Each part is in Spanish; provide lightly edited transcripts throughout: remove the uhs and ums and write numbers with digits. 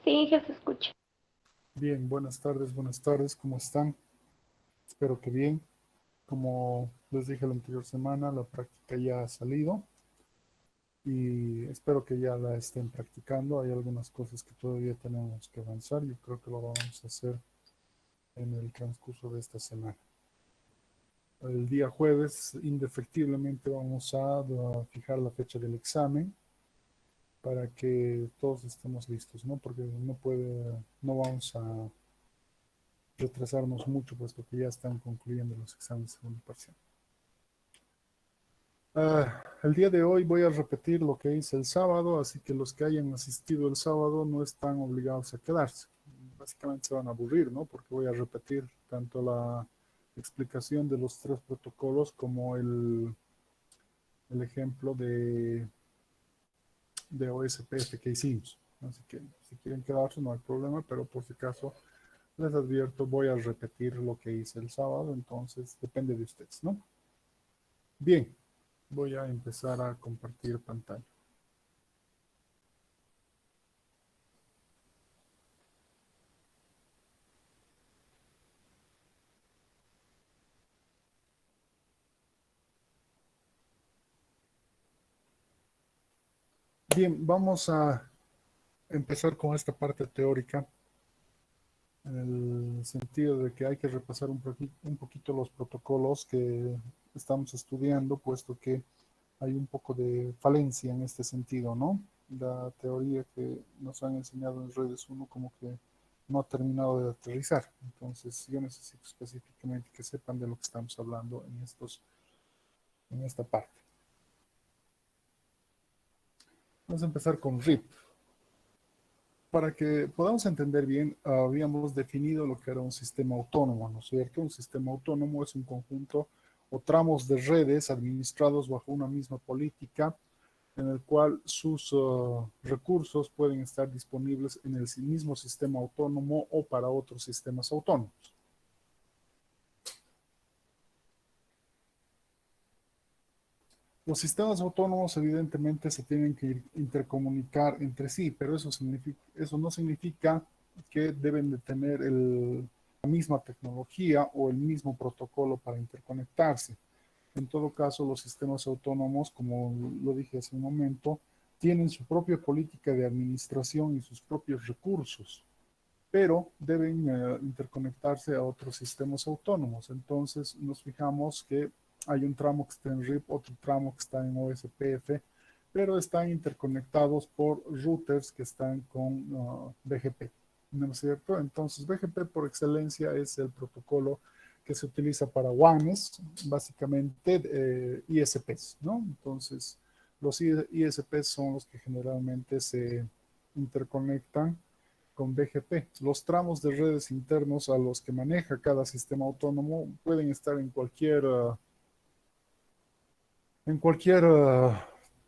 Sí, ya se escucha. Bien, buenas tardes, ¿cómo están? Espero que bien. Como les dije la anterior semana, la práctica ya ha salido y espero que ya la estén practicando. Hay algunas cosas que todavía tenemos que avanzar. Yo creo que lo vamos a hacer en el transcurso de esta semana. El día jueves, indefectiblemente, vamos a fijar la fecha del examen para que todos estemos listos, ¿no? Porque no vamos a retrasarnos mucho, puesto que ya están concluyendo los exámenes de segundo parcial. El día de hoy voy a repetir lo que hice el sábado, así que los que hayan asistido el sábado no están obligados a quedarse. Básicamente se van a aburrir, ¿no? Porque voy a repetir tanto la explicación de los tres protocolos como el ejemplo de OSPF que hicimos. Así que si quieren quedarse no hay problema, pero por si acaso les advierto, voy a repetir lo que hice el sábado, entonces depende de ustedes, ¿no? Bien, voy a empezar a compartir pantalla. Bien, vamos a empezar con esta parte teórica, en el sentido de que hay que repasar un poquito los protocolos que estamos estudiando, puesto que hay un poco de falencia en este sentido, ¿no? La teoría que nos han enseñado en redes uno como que no ha terminado de aterrizar. Entonces, yo necesito específicamente que sepan de lo que estamos hablando en esta parte. Vamos a empezar con RIP. Para que podamos entender bien, habíamos definido lo que era un sistema autónomo, ¿no es cierto? Un sistema autónomo es un conjunto o tramos de redes administrados bajo una misma política en el cual sus recursos pueden estar disponibles en el mismo sistema autónomo o para otros sistemas autónomos. Los sistemas autónomos evidentemente se tienen que intercomunicar entre sí, pero eso no significa que deben de tener la misma tecnología o el mismo protocolo para interconectarse. En todo caso, los sistemas autónomos, como lo dije hace un momento, tienen su propia política de administración y sus propios recursos, pero deben interconectarse a otros sistemas autónomos. Entonces nos fijamos que hay un tramo que está en RIP, otro tramo que está en OSPF, pero están interconectados por routers que están con BGP, ¿no es cierto? Entonces BGP por excelencia es el protocolo que se utiliza para WANs, básicamente ISPs, ¿no? Entonces los ISPs son los que generalmente se interconectan con BGP. Los tramos de redes internos a los que maneja cada sistema autónomo pueden estar en cualquier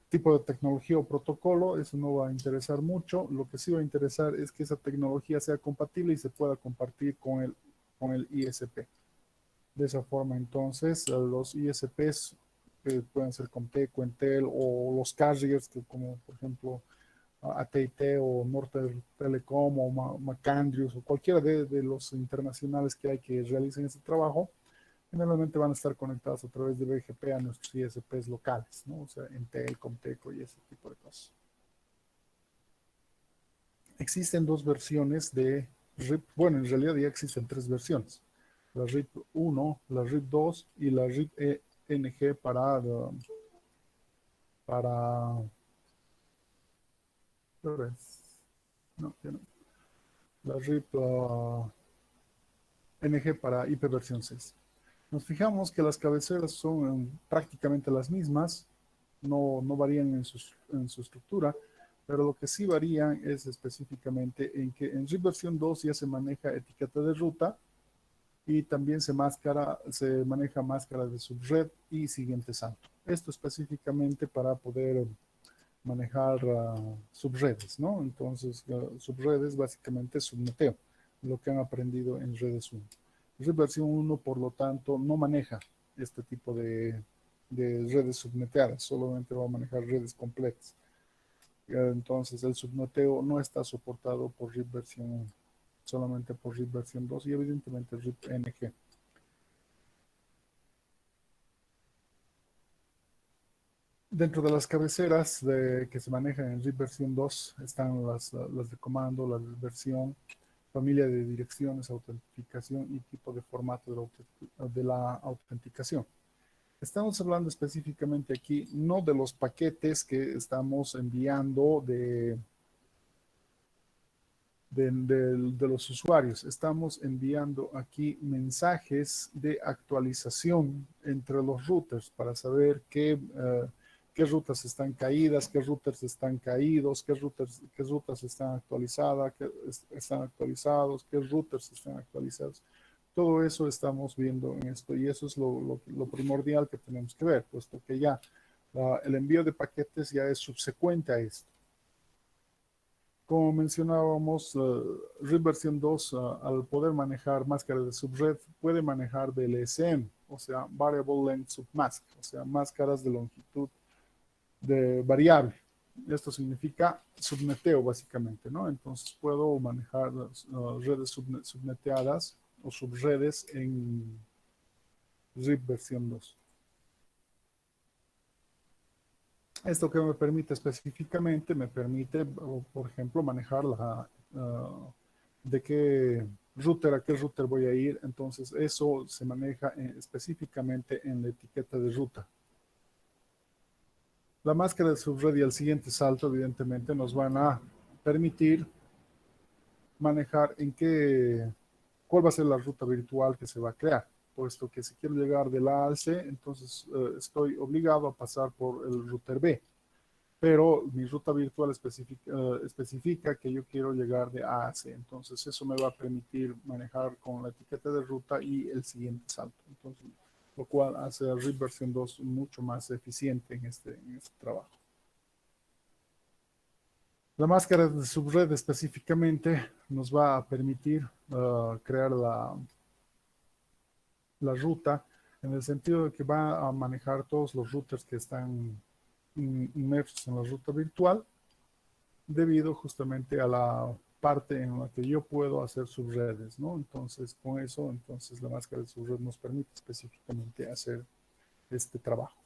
tipo de tecnología o protocolo. Eso no va a interesar mucho. Lo que sí va a interesar es que esa tecnología sea compatible y se pueda compartir con el ISP. De esa forma, entonces, los ISPs pueden ser Comteco, Entel o los carriers, que como por ejemplo AT&T o Nortel Telecom o MacAndrews o cualquiera de los internacionales que hay que realicen ese trabajo, generalmente van a estar conectados a través de BGP a nuestros ISPs locales, ¿no? O sea, Entel, Comteco y ese tipo de cosas. Existen dos versiones de RIP. Bueno, en realidad ya existen tres versiones. La RIP 1, la RIP 2 y la RIP ENG para no, ya no. La RIP NG para IP versión 6. Nos fijamos que las cabeceras son prácticamente las mismas, no varían en su estructura, pero lo que sí varían es específicamente en que en RIP versión 2 ya se maneja etiqueta de ruta y también se maneja máscara de subred y siguiente salto. Esto específicamente para poder manejar subredes, ¿no? Entonces, subredes básicamente es subneteo, lo que han aprendido en redes 1. RIP versión 1, por lo tanto, no maneja este tipo de redes subneteadas, solamente va a manejar redes completas. Entonces el subneteo no está soportado por RIP versión 1, solamente por RIP versión 2 y evidentemente RIP NG. Dentro de las cabeceras que se manejan en RIP versión 2 están las de comando, la de versión, familia de direcciones, autentificación y tipo de formato de la autenticación. Estamos hablando específicamente aquí no de los paquetes que estamos enviando de los usuarios. Estamos enviando aquí mensajes de actualización entre los routers para saber qué rutas están caídas, qué routers están caídos, qué rutas están actualizadas, están actualizados, qué routers están actualizados. Todo eso estamos viendo en esto y eso es lo primordial que tenemos que ver, puesto que ya el envío de paquetes ya es subsecuente a esto. Como mencionábamos, RIP versión 2, al poder manejar máscaras de subred, puede manejar VLSM, o sea, Variable Length Submask, o sea, máscaras de longitud de variable. Esto significa subneteo, básicamente, ¿no? Entonces puedo manejar las redes subneteadas o subredes en RIP versión 2. Esto que me permite específicamente, me permite, por ejemplo, manejar de qué router a qué router voy a ir. Entonces, eso se maneja específicamente en la etiqueta de ruta. La máscara de subred y el siguiente salto, evidentemente, nos van a permitir manejar cuál va a ser la ruta virtual que se va a crear. Puesto que si quiero llegar de la A al C, entonces estoy obligado a pasar por el router B, pero mi ruta virtual especifica que yo quiero llegar de A a C. Entonces eso me va a permitir manejar con la etiqueta de ruta y el siguiente salto. Entonces, lo cual hace a RIP versión 2 mucho más eficiente en este trabajo. La máscara de subred específicamente nos va a permitir crear la ruta en el sentido de que va a manejar todos los routers que están inmersos en la ruta virtual debido justamente a la parte en la que yo puedo hacer subredes, ¿no? Entonces, con eso, entonces la máscara de subred nos permite específicamente hacer este trabajo.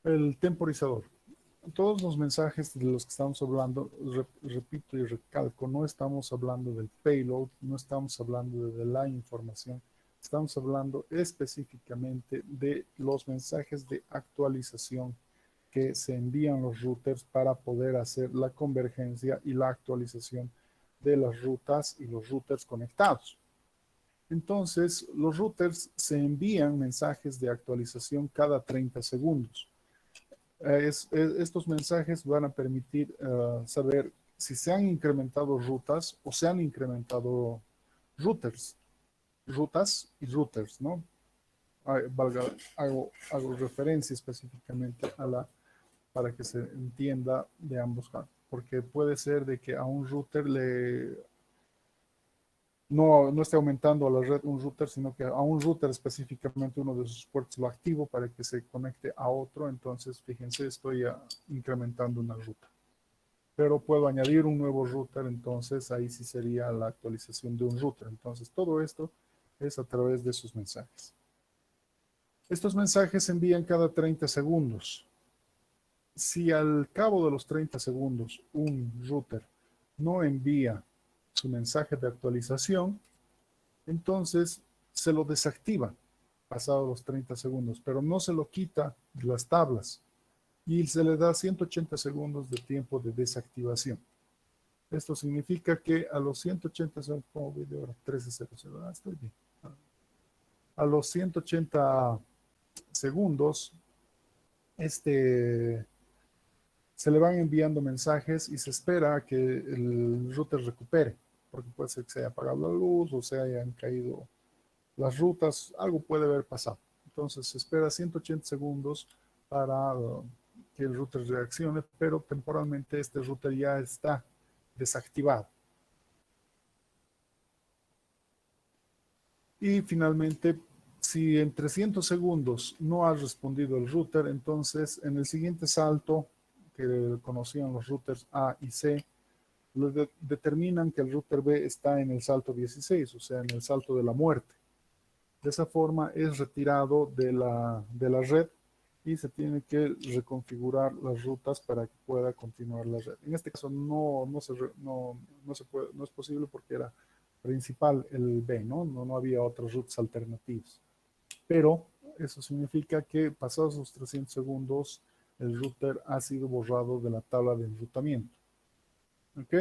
El temporizador. Todos los mensajes de los que estamos hablando, repito y recalco, no estamos hablando del payload, no estamos hablando de la información, estamos hablando específicamente de los mensajes de actualización que se envían los routers para poder hacer la convergencia y la actualización de las rutas y los routers conectados. Entonces, los routers se envían mensajes de actualización cada 30 segundos. Estos mensajes van a permitir saber si se han incrementado rutas o se han incrementado routers, rutas y routers, ¿no? Hago referencia específicamente para que se entienda de ambos lados, porque puede ser de que a un router no esté aumentando a la red un router, sino que a un router específicamente uno de sus puertos lo activo para que se conecte a otro. Entonces, fíjense, estoy incrementando una ruta. Pero puedo añadir un nuevo router, entonces ahí sí sería la actualización de un router. Entonces, todo esto es a través de sus mensajes. Estos mensajes se envían cada 30 segundos. Si al cabo de los 30 segundos un router no envía su mensaje de actualización, entonces se lo desactiva pasados los 30 segundos, pero no se lo quita de las tablas y se le da 180 segundos de tiempo de desactivación. Esto significa que a los 180 segundos, como voy de hora, 13:00, estoy bien. A los 180 segundos, se le van enviando mensajes y se espera que el router recupere, porque puede ser que se haya apagado la luz o se hayan caído las rutas, algo puede haber pasado. Entonces se espera 180 segundos para que el router reaccione, pero temporalmente este router ya está desactivado. Y finalmente, si en 300 segundos no ha respondido el router, entonces en el siguiente salto que conocían los routers A y C, determinan que el router B está en el salto 16, o sea, en el salto de la muerte. De esa forma es retirado de la red y se tiene que reconfigurar las rutas para que pueda continuar la red. En este caso no se puede, no es posible porque era principal el B, ¿no? No había otros routes alternativos. Pero eso significa que pasados los 300 segundos, el router ha sido borrado de la tabla de enrutamiento. ¿Ok?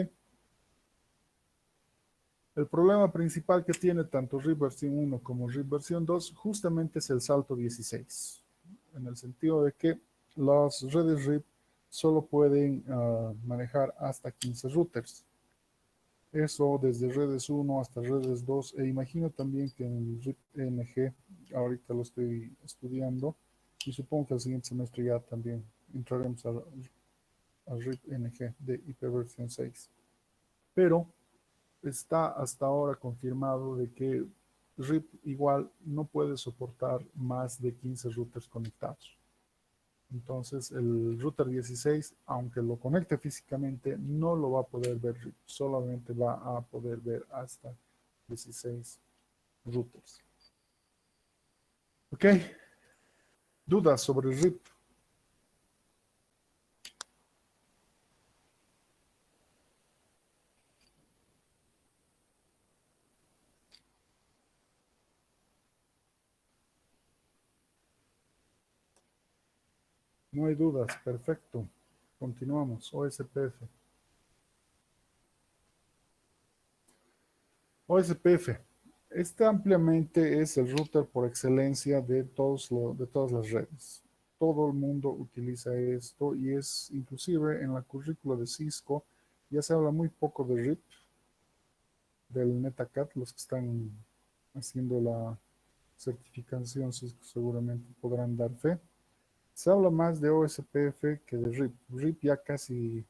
El problema principal que tiene tanto RIP versión 1 como RIP versión 2 justamente es el salto 16, en el sentido de que las redes RIP solo pueden manejar hasta 15 routers. Eso desde redes 1 hasta redes 2, e imagino también que en el RIP NG, ahorita lo estoy estudiando, y supongo que el siguiente semestre ya también entraremos a RIP NG de IPv 6. Pero está hasta ahora confirmado de que RIP igual no puede soportar más de 15 routers conectados. Entonces el router 16, aunque lo conecte físicamente, no lo va a poder ver RIP, solamente va a poder ver hasta 16 routers. ¿Ok? ¿Dudas sobre RIP? No hay dudas, perfecto. Continuamos, OSPF. OSPF. Este ampliamente es el router por excelencia de de todas las redes. Todo el mundo utiliza esto y es inclusive en la currícula de Cisco ya se habla muy poco de RIP, del NetACAT, los que están haciendo la certificación Cisco seguramente podrán dar fe. Se habla más de OSPF que de RIP. RIP ya casi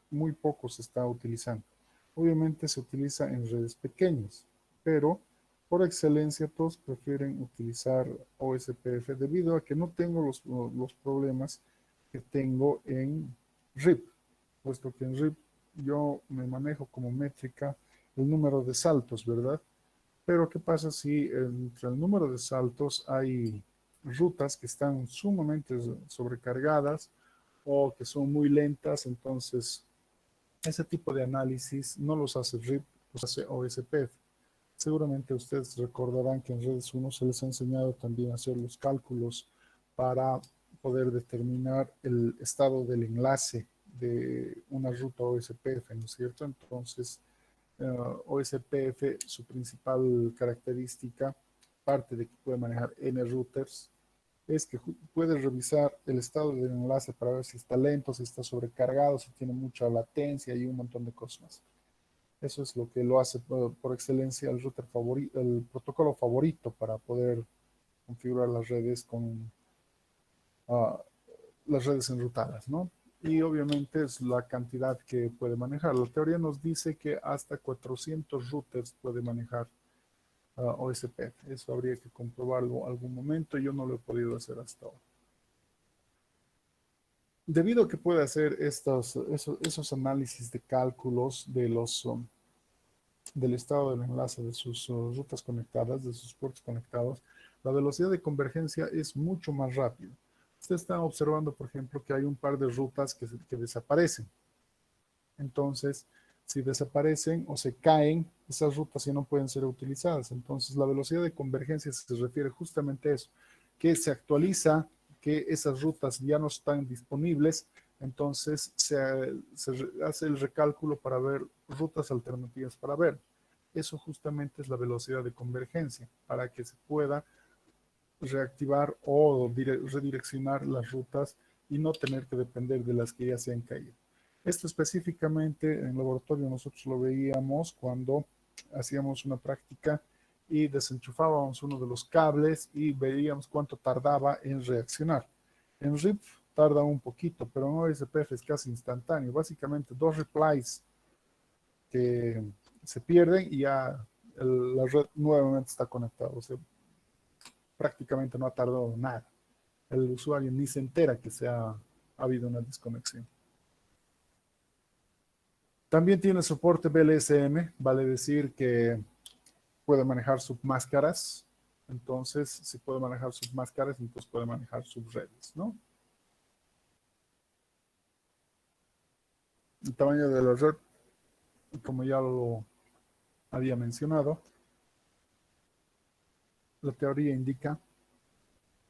muy poco se está utilizando. Obviamente se utiliza en redes pequeñas, pero por excelencia todos prefieren utilizar OSPF debido a que no tengo los problemas que tengo en RIP, puesto que en RIP yo me manejo como métrica el número de saltos, ¿verdad? Pero ¿qué pasa si entre el número de saltos hay rutas que están sumamente sobrecargadas o que son muy lentas? Entonces, ese tipo de análisis no los hace RIP, los hace OSPF. Seguramente ustedes recordarán que en redes 1 se les ha enseñado también a hacer los cálculos para poder determinar el estado del enlace de una ruta OSPF, ¿no es cierto? Entonces, OSPF, su principal característica, parte de que puede manejar N routers, es que puede revisar el estado del enlace para ver si está lento, si está sobrecargado, si tiene mucha latencia y un montón de cosas más. Eso es lo que lo hace por excelencia el router favorito, el protocolo favorito para poder configurar las redes con uh, las redes enrutadas, ¿no? Y obviamente es la cantidad que puede manejar. La teoría nos dice que hasta 400 routers puede manejar OSPF. Eso habría que comprobarlo algún momento. Yo no lo he podido hacer hasta ahora. Debido a que puede hacer esos análisis de cálculos del estado del enlace de sus rutas conectadas, de sus puertos conectados, la velocidad de convergencia es mucho más rápida. Usted está observando, por ejemplo, que hay un par de rutas que desaparecen. Entonces, si desaparecen o se caen, esas rutas ya no pueden ser utilizadas. Entonces, la velocidad de convergencia se refiere justamente a eso, que se actualiza, que esas rutas ya no están disponibles, entonces se hace el recálculo para ver rutas alternativas para ver. Eso justamente es la velocidad de convergencia, para que se pueda reactivar o redireccionar las rutas y no tener que depender de las que ya se han caído. Esto específicamente en laboratorio nosotros lo veíamos cuando hacíamos una práctica y desenchufábamos uno de los cables y veíamos cuánto tardaba en reaccionar. En RIP tarda un poquito, pero en OSPF es casi instantáneo. Básicamente dos replies que se pierden y ya la red nuevamente está conectada. O sea, prácticamente no ha tardado nada. El usuario ni se entera que se ha ha habido una desconexión. También tiene soporte BLSM, vale decir que puede manejar submáscaras. Entonces, si puede manejar submáscaras, entonces puede manejar subredes, ¿no? El tamaño de la red, como ya lo había mencionado, la teoría indica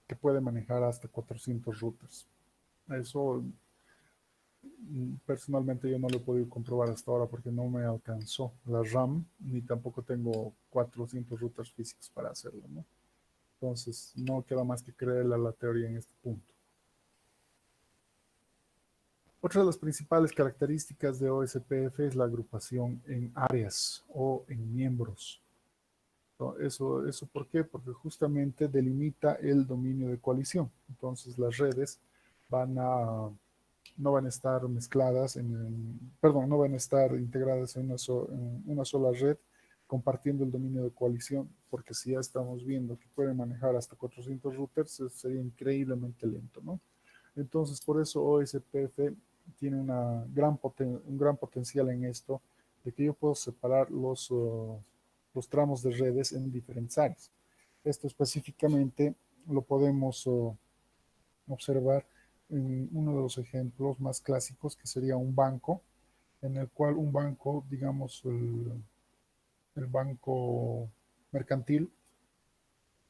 que puede manejar hasta 400 routers. Eso personalmente yo no lo he podido comprobar hasta ahora porque no me alcanzó la RAM, ni tampoco tengo 400 routers físicos para hacerlo, ¿no? Entonces, no queda más que creerle a la teoría en este punto. Otra de las principales características de OSPF es la agrupación en áreas o en miembros. ¿Eso por qué? Porque justamente delimita el dominio de coalición. Entonces, las redes no van a estar mezcladas perdón, no van a estar integradas en una sola red compartiendo el dominio de coalición, porque si ya estamos viendo que pueden manejar hasta 400 routers, sería increíblemente lento, ¿no? Entonces, por eso OSPF tiene un gran potencial en esto, de que yo puedo separar los tramos de redes en diferentes áreas. Esto específicamente lo podemos observar en uno de los ejemplos más clásicos, que sería un banco, en el cual un banco, digamos, el banco mercantil,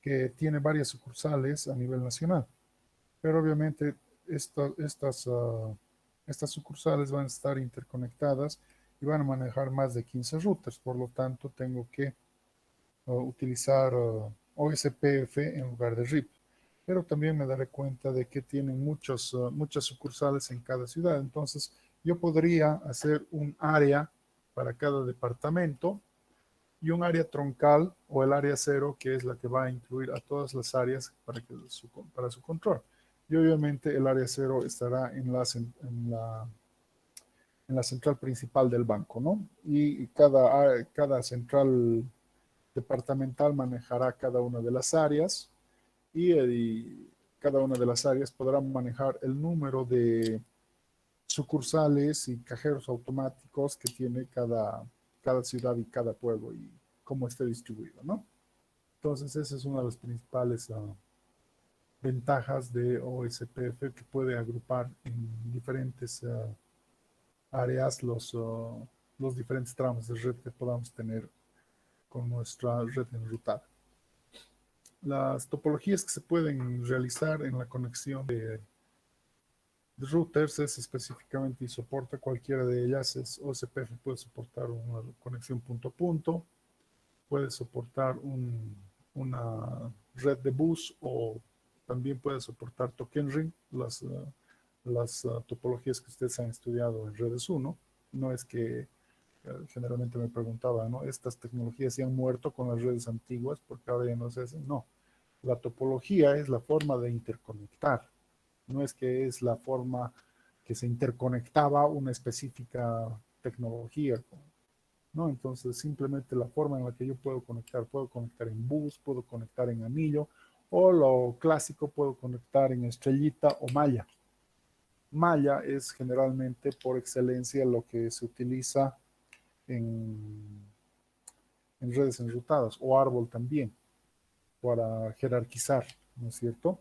que tiene varias sucursales a nivel nacional. Pero obviamente estas sucursales van a estar interconectadas y van a manejar más de 15 routers. Por lo tanto, tengo que utilizar OSPF en lugar de RIP. Pero también me daré cuenta de que tienen muchas sucursales en cada ciudad. Entonces, yo podría hacer un área para cada departamento y un área troncal o el área cero, que es la que va a incluir a todas las áreas para su control. Y obviamente el área cero estará en la central principal del banco, ¿no? Y cada central departamental manejará cada una de las áreas y cada una de las áreas podrá manejar el número de sucursales y cajeros automáticos que tiene cada ciudad y cada pueblo y cómo esté distribuido, ¿no? Entonces, esa es una de las principales ventajas de OSPF, que puede agrupar en diferentes áreas los diferentes tramos de red que podamos tener con nuestra red enrutada. Las topologías que se pueden realizar en la conexión de routers es específicamente y soporta cualquiera de ellas. OSPF puede soportar una conexión punto a punto, puede soportar una red de bus o también puede soportar token ring, las topologías que ustedes han estudiado en redes 1. No es que generalmente me preguntaba, ¿no? Estas tecnologías se han muerto con las redes antiguas porque ahora ya no se hacen. No, la topología es la forma de interconectar, no es que es la forma que se interconectaba una específica tecnología, ¿no? Entonces, simplemente la forma en la que yo puedo conectar en bus, puedo conectar en anillo, o lo clásico, puedo conectar en estrellita o malla. Malla es generalmente por excelencia lo que se utiliza en, en redes enrutadas, o árbol también, para jerarquizar, ¿no es cierto?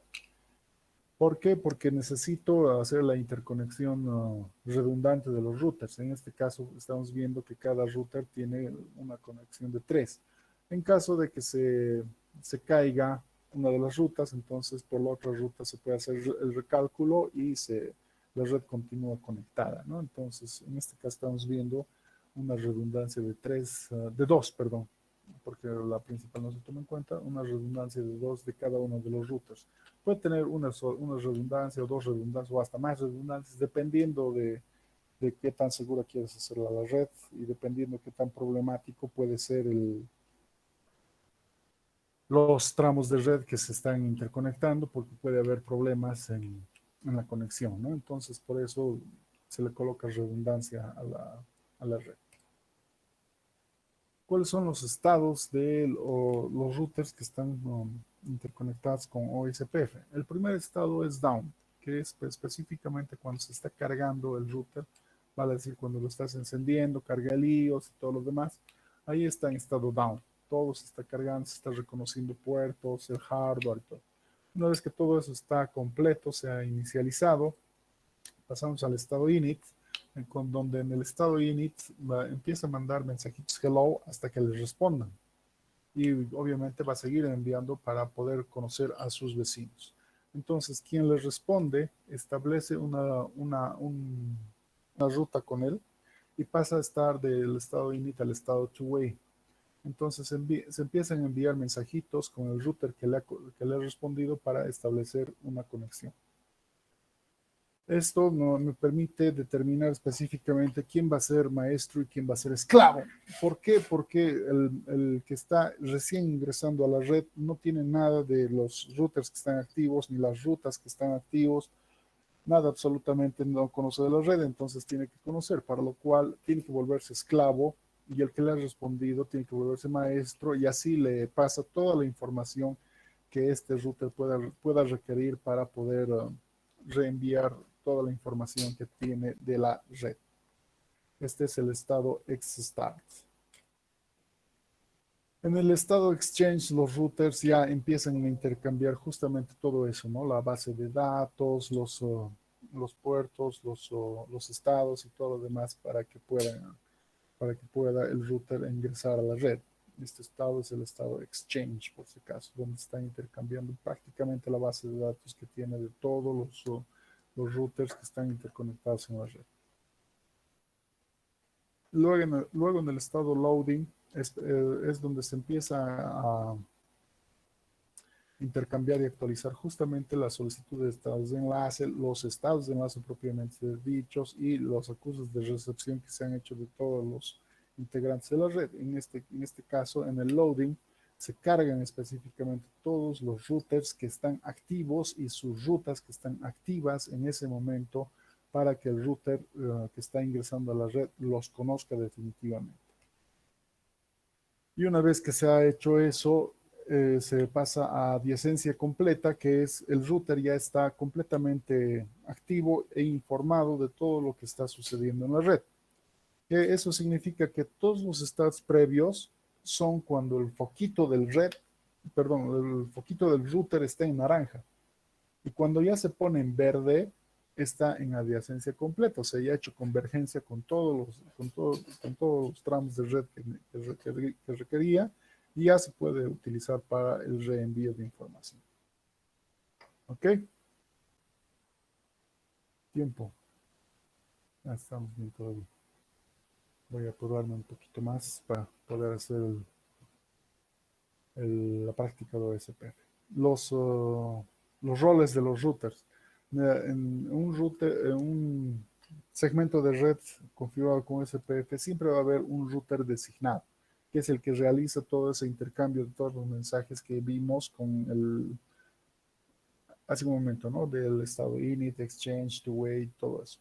¿Por qué? Porque necesito hacer la interconexión redundante de los routers. En este caso, estamos viendo que cada router tiene una conexión de 3. En caso de que se caiga una de las rutas, entonces por la otra ruta se puede hacer el recálculo y la red continúa conectada, ¿no? Entonces, en este caso estamos viendo una redundancia de 2, perdón, porque la principal no se toma en cuenta, una redundancia de 2 de cada uno de los routers. Puede tener una redundancia o 2 redundancias o hasta más redundancias, dependiendo de qué tan segura quieres hacerla la red y dependiendo qué tan problemático puede ser los tramos de red que se están interconectando, porque puede haber problemas en la conexión, ¿no? Entonces, por eso se le coloca redundancia a la red. ¿Cuáles son los estados de los routers que están interconectados con OSPF? El primer estado es down, que es específicamente cuando se está cargando el router, vale decir cuando lo estás encendiendo, carga el iOS y todo lo demás, ahí está en estado down. Todo se está cargando, se está reconociendo puertos, el hardware y todo. Una vez que todo eso está completo, se ha inicializado, pasamos al estado init, con donde en el estado init empieza a mandar mensajitos hello hasta que les respondan. Y obviamente va a seguir enviando para poder conocer a sus vecinos. Entonces, quien les responde establece una ruta con él y pasa a estar del estado init al estado two-way. Entonces se empiezan a enviar mensajitos con el router que le ha respondido para establecer una conexión. Esto me permite determinar específicamente quién va a ser maestro y quién va a ser esclavo. ¿Por qué? Porque el que está recién ingresando a la red no tiene nada de los routers que están activos, ni las rutas que están activos, nada, absolutamente no conoce de la red, entonces tiene que conocer, para lo cual tiene que volverse esclavo y el que le ha respondido tiene que volverse maestro y así le pasa toda la información que este router pueda requerir para poder reenviar toda la información que tiene de la red. Este es el estado Xstart. En el estado Exchange, los routers ya empiezan a intercambiar justamente todo eso, ¿no? La base de datos, los puertos, los estados y todo lo demás para que pueda el router ingresar a la red. Este estado es el estado Exchange, por si acaso, donde están intercambiando prácticamente la base de datos que tiene de todos los routers que están interconectados en la red. Luego en el estado loading es donde se empieza a intercambiar y actualizar justamente la solicitud de estados de enlace, los estados de enlace propiamente dichos y los acusos de recepción que se han hecho de todos los integrantes de la red. En este caso, en el loading, se cargan específicamente todos los routers que están activos y sus rutas que están activas en ese momento para que el router que está ingresando a la red los conozca definitivamente. Y una vez que se ha hecho eso, se pasa a adyacencia completa, que es el router ya está completamente activo e informado de todo lo que está sucediendo en la red. Eso significa que todos los estados previos son cuando el foquito del el foquito del router está en naranja. Y cuando ya se pone en verde, está en adyacencia completa, o sea, ya ha hecho convergencia con todos los tramos de red que requería y ya se puede utilizar para el reenvío de información. ¿Ok? Tiempo. Ya estamos bien todavía. Voy a apurarme un poquito más para poder hacer la práctica de OSPF. Los roles de los routers. En un segmento de red configurado con SPF siempre va a haber un router designado, que es el que realiza todo ese intercambio de todos los mensajes que vimos hace un momento, ¿no? Del estado init, exchange, two-way, todo eso.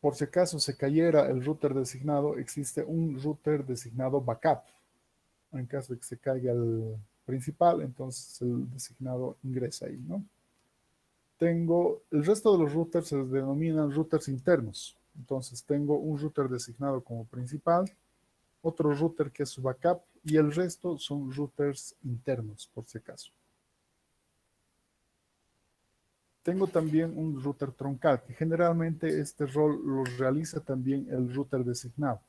Por si acaso se cayera el router designado, existe un router designado backup. En caso de que se caiga el principal, entonces el designado ingresa ahí, ¿no? El resto de los routers se denominan routers internos. Entonces tengo un router designado como principal, otro router que es su backup y el resto son routers internos, por si acaso. Tengo también un router troncal, que generalmente este rol lo realiza también el router designado.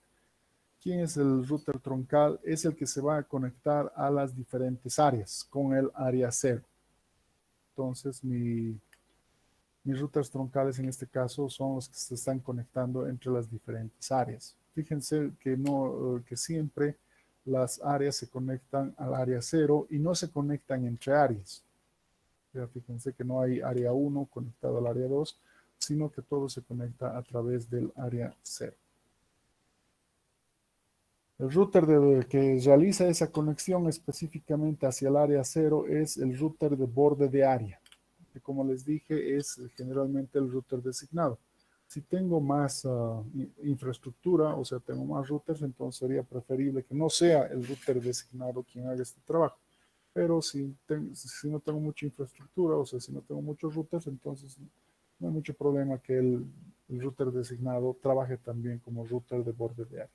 ¿Quién es el router troncal? Es el que se va a conectar a las diferentes áreas con el área 0. Entonces, mis routers troncales en este caso son los que se están conectando entre las diferentes áreas. Fíjense que siempre las áreas se conectan al área 0 y no se conectan entre áreas. Ya fíjense que no hay área 1 conectado al área 2, sino que todo se conecta a través del área 0. El router que realiza esa conexión específicamente hacia el área 0 es el router de borde de área, que como les dije es generalmente el router designado. Si tengo más infraestructura, o sea, tengo más routers, entonces sería preferible que no sea el router designado quien haga este trabajo. pero si no tengo mucha infraestructura, o sea, si no tengo muchos routers, entonces no hay mucho problema que el router designado trabaje también como router de borde de área.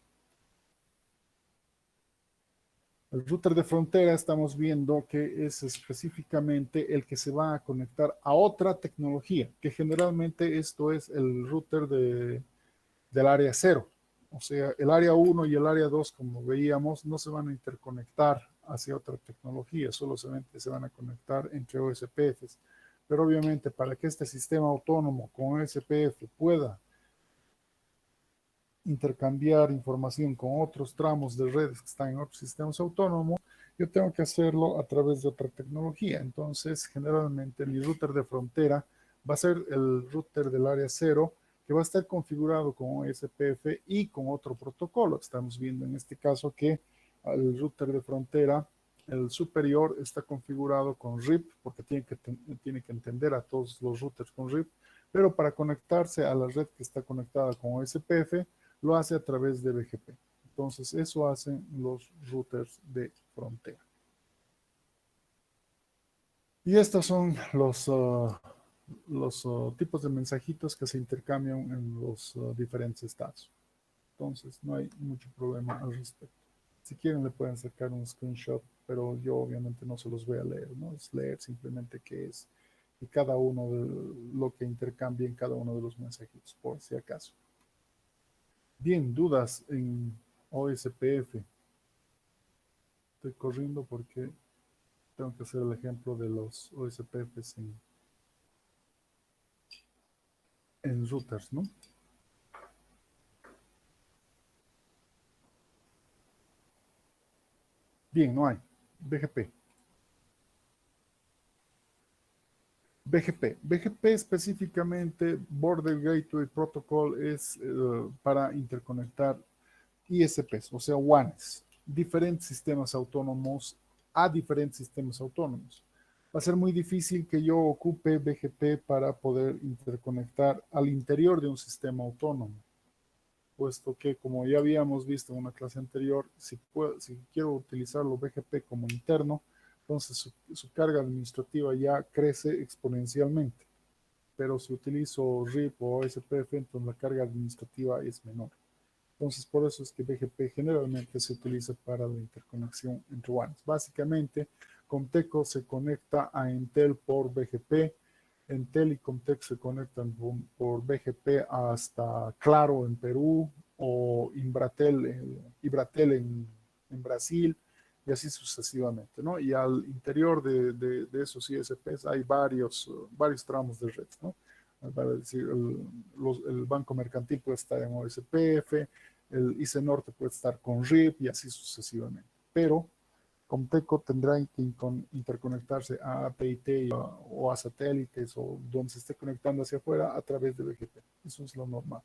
El router de frontera estamos viendo que es específicamente el que se va a conectar a otra tecnología, que generalmente esto es el router del área 0. O sea, el área 1 y el área 2, como veíamos, no se van a interconectar hacia otra tecnología, solamente se van a conectar entre OSPFs. Pero obviamente para que este sistema autónomo con OSPF pueda intercambiar información con otros tramos de redes que están en otros sistemas autónomos, yo tengo que hacerlo a través de otra tecnología. Entonces, generalmente mi router de frontera va a ser el router del área 0, que va a estar configurado con OSPF y con otro protocolo. Estamos viendo en este caso que el router de frontera, el superior, está configurado con RIP, porque tiene que entender a todos los routers con RIP, pero para conectarse a la red que está conectada con OSPF, lo hace a través de BGP. Entonces, eso hacen los routers de frontera. Y estos son los tipos de mensajitos que se intercambian en los diferentes estados. Entonces, no hay mucho problema al respecto. Si quieren, le pueden sacar un screenshot, pero yo obviamente no se los voy a leer, ¿no? Es leer simplemente qué es y cada uno de lo que intercambia en cada uno de los mensajitos, por si acaso. Bien, dudas en OSPF. Estoy corriendo porque tengo que hacer el ejemplo de los OSPFs en routers, ¿no? Bien, no hay. BGP. BGP específicamente, Border Gateway Protocol, es para interconectar ISPs, o sea, WANs, diferentes sistemas autónomos a diferentes sistemas autónomos. Va a ser muy difícil que yo ocupe BGP para poder interconectar al interior de un sistema autónomo, puesto que, como ya habíamos visto en una clase anterior, si quiero utilizarlo BGP como interno, entonces su carga administrativa ya crece exponencialmente. Pero si utilizo RIP o SPF, entonces la carga administrativa es menor. Entonces, por eso es que BGP generalmente se utiliza para la interconexión entre WANs. Básicamente, Comteco se conecta a Entel por BGP, Entel y Comtec se conectan por BGP hasta Claro en Perú o Ibratel en Brasil y así sucesivamente, ¿no? Y al interior de esos ISPs hay varios tramos de red, ¿no? Para decir, el Banco Mercantil puede estar en OSPF, el ICE Norte puede estar con RIP y así sucesivamente. Pero Comteco tendrá que interconectarse a AT&T o a satélites o donde se esté conectando hacia afuera a través de BGP. Eso es lo normal.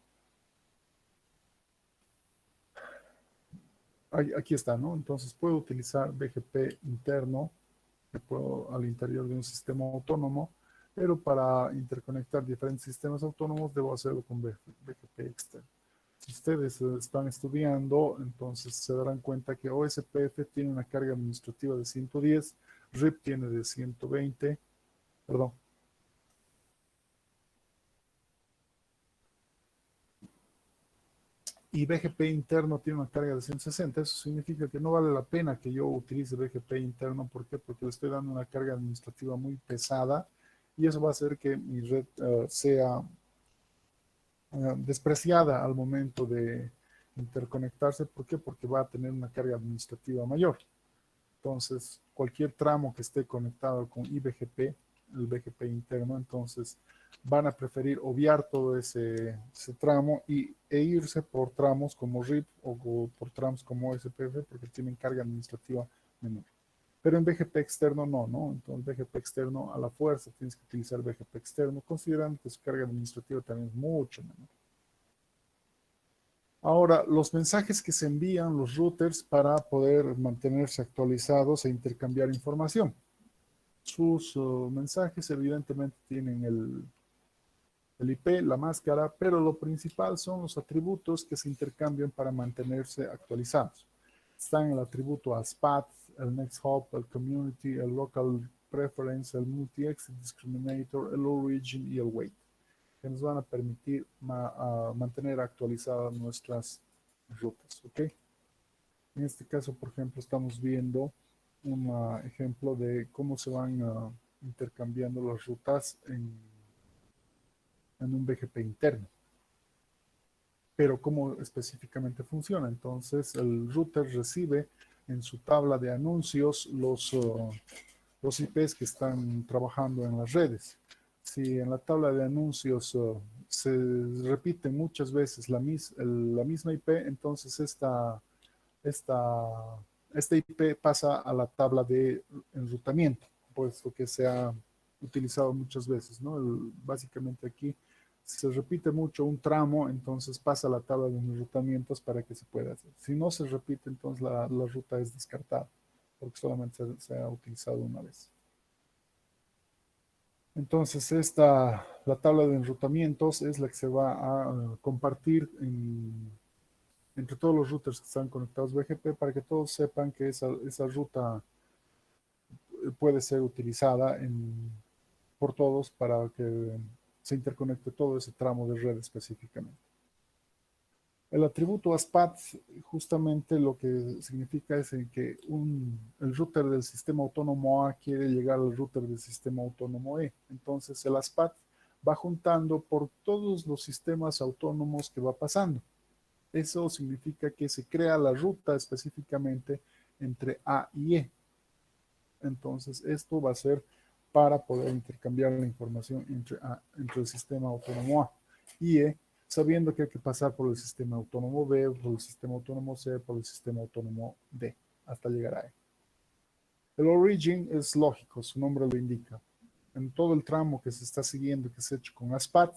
Aquí está, ¿no? Entonces puedo utilizar BGP interno, que puedo al interior de un sistema autónomo, pero para interconectar diferentes sistemas autónomos debo hacerlo con BGP externo. Si ustedes están estudiando, entonces se darán cuenta que OSPF tiene una carga administrativa de 110, RIP tiene de 120, perdón, y BGP interno tiene una carga de 160. Eso significa que no vale la pena que yo utilice BGP interno. ¿Por qué? Porque le estoy dando una carga administrativa muy pesada y eso va a hacer que mi red sea despreciada al momento de interconectarse. ¿Por qué? Porque va a tener una carga administrativa mayor. Entonces, cualquier tramo que esté conectado con IBGP, el BGP interno, entonces van a preferir obviar todo ese tramo e irse por tramos como RIP o por tramos como SPF porque tienen carga administrativa menor. Pero en BGP externo no, ¿no? Entonces, BGP externo a la fuerza tienes que utilizar BGP externo, considerando que su carga administrativa también es mucho menor. Ahora, los mensajes que se envían los routers para poder mantenerse actualizados e intercambiar información. Sus mensajes evidentemente tienen el IP, la máscara, pero lo principal son los atributos que se intercambian para mantenerse actualizados. Están el atributo ASPAT, el next hop, el community, el local preference, el multi-exit discriminator, el origin y el weight, que nos van a permitir mantener actualizadas nuestras rutas, ¿ok? En este caso, por ejemplo, estamos viendo un ejemplo de cómo se van intercambiando las rutas en un BGP interno. Pero cómo específicamente funciona. Entonces, el router recibe en su tabla de anuncios los IPs que están trabajando en las redes. Si en la tabla de anuncios se repite muchas veces la misma IP, entonces esta, este IP pasa a la tabla de enrutamiento, puesto que se ha utilizado muchas veces, ¿no? Básicamente aquí se repite mucho un tramo, entonces pasa a la tabla de enrutamientos para que se pueda hacer. Si no se repite, entonces la ruta es descartada, porque solamente se ha utilizado una vez. Entonces, la tabla de enrutamientos es la que se va a compartir entre todos los routers que están conectados BGP para que todos sepan que esa ruta puede ser utilizada por todos para que se interconecte todo ese tramo de red específicamente. El atributo ASPAT justamente lo que significa es en que el router del sistema autónomo A quiere llegar al router del sistema autónomo E. Entonces el ASPAT va juntando por todos los sistemas autónomos que va pasando. Eso significa que se crea la ruta específicamente entre A y E. Entonces, esto va a ser para poder intercambiar la información entre el sistema autónomo A y E, sabiendo que hay que pasar por el sistema autónomo B, por el sistema autónomo C, por el sistema autónomo D, hasta llegar a E. El origin es lógico, su nombre lo indica. En todo el tramo que se está siguiendo, que se ha hecho con ASPAT,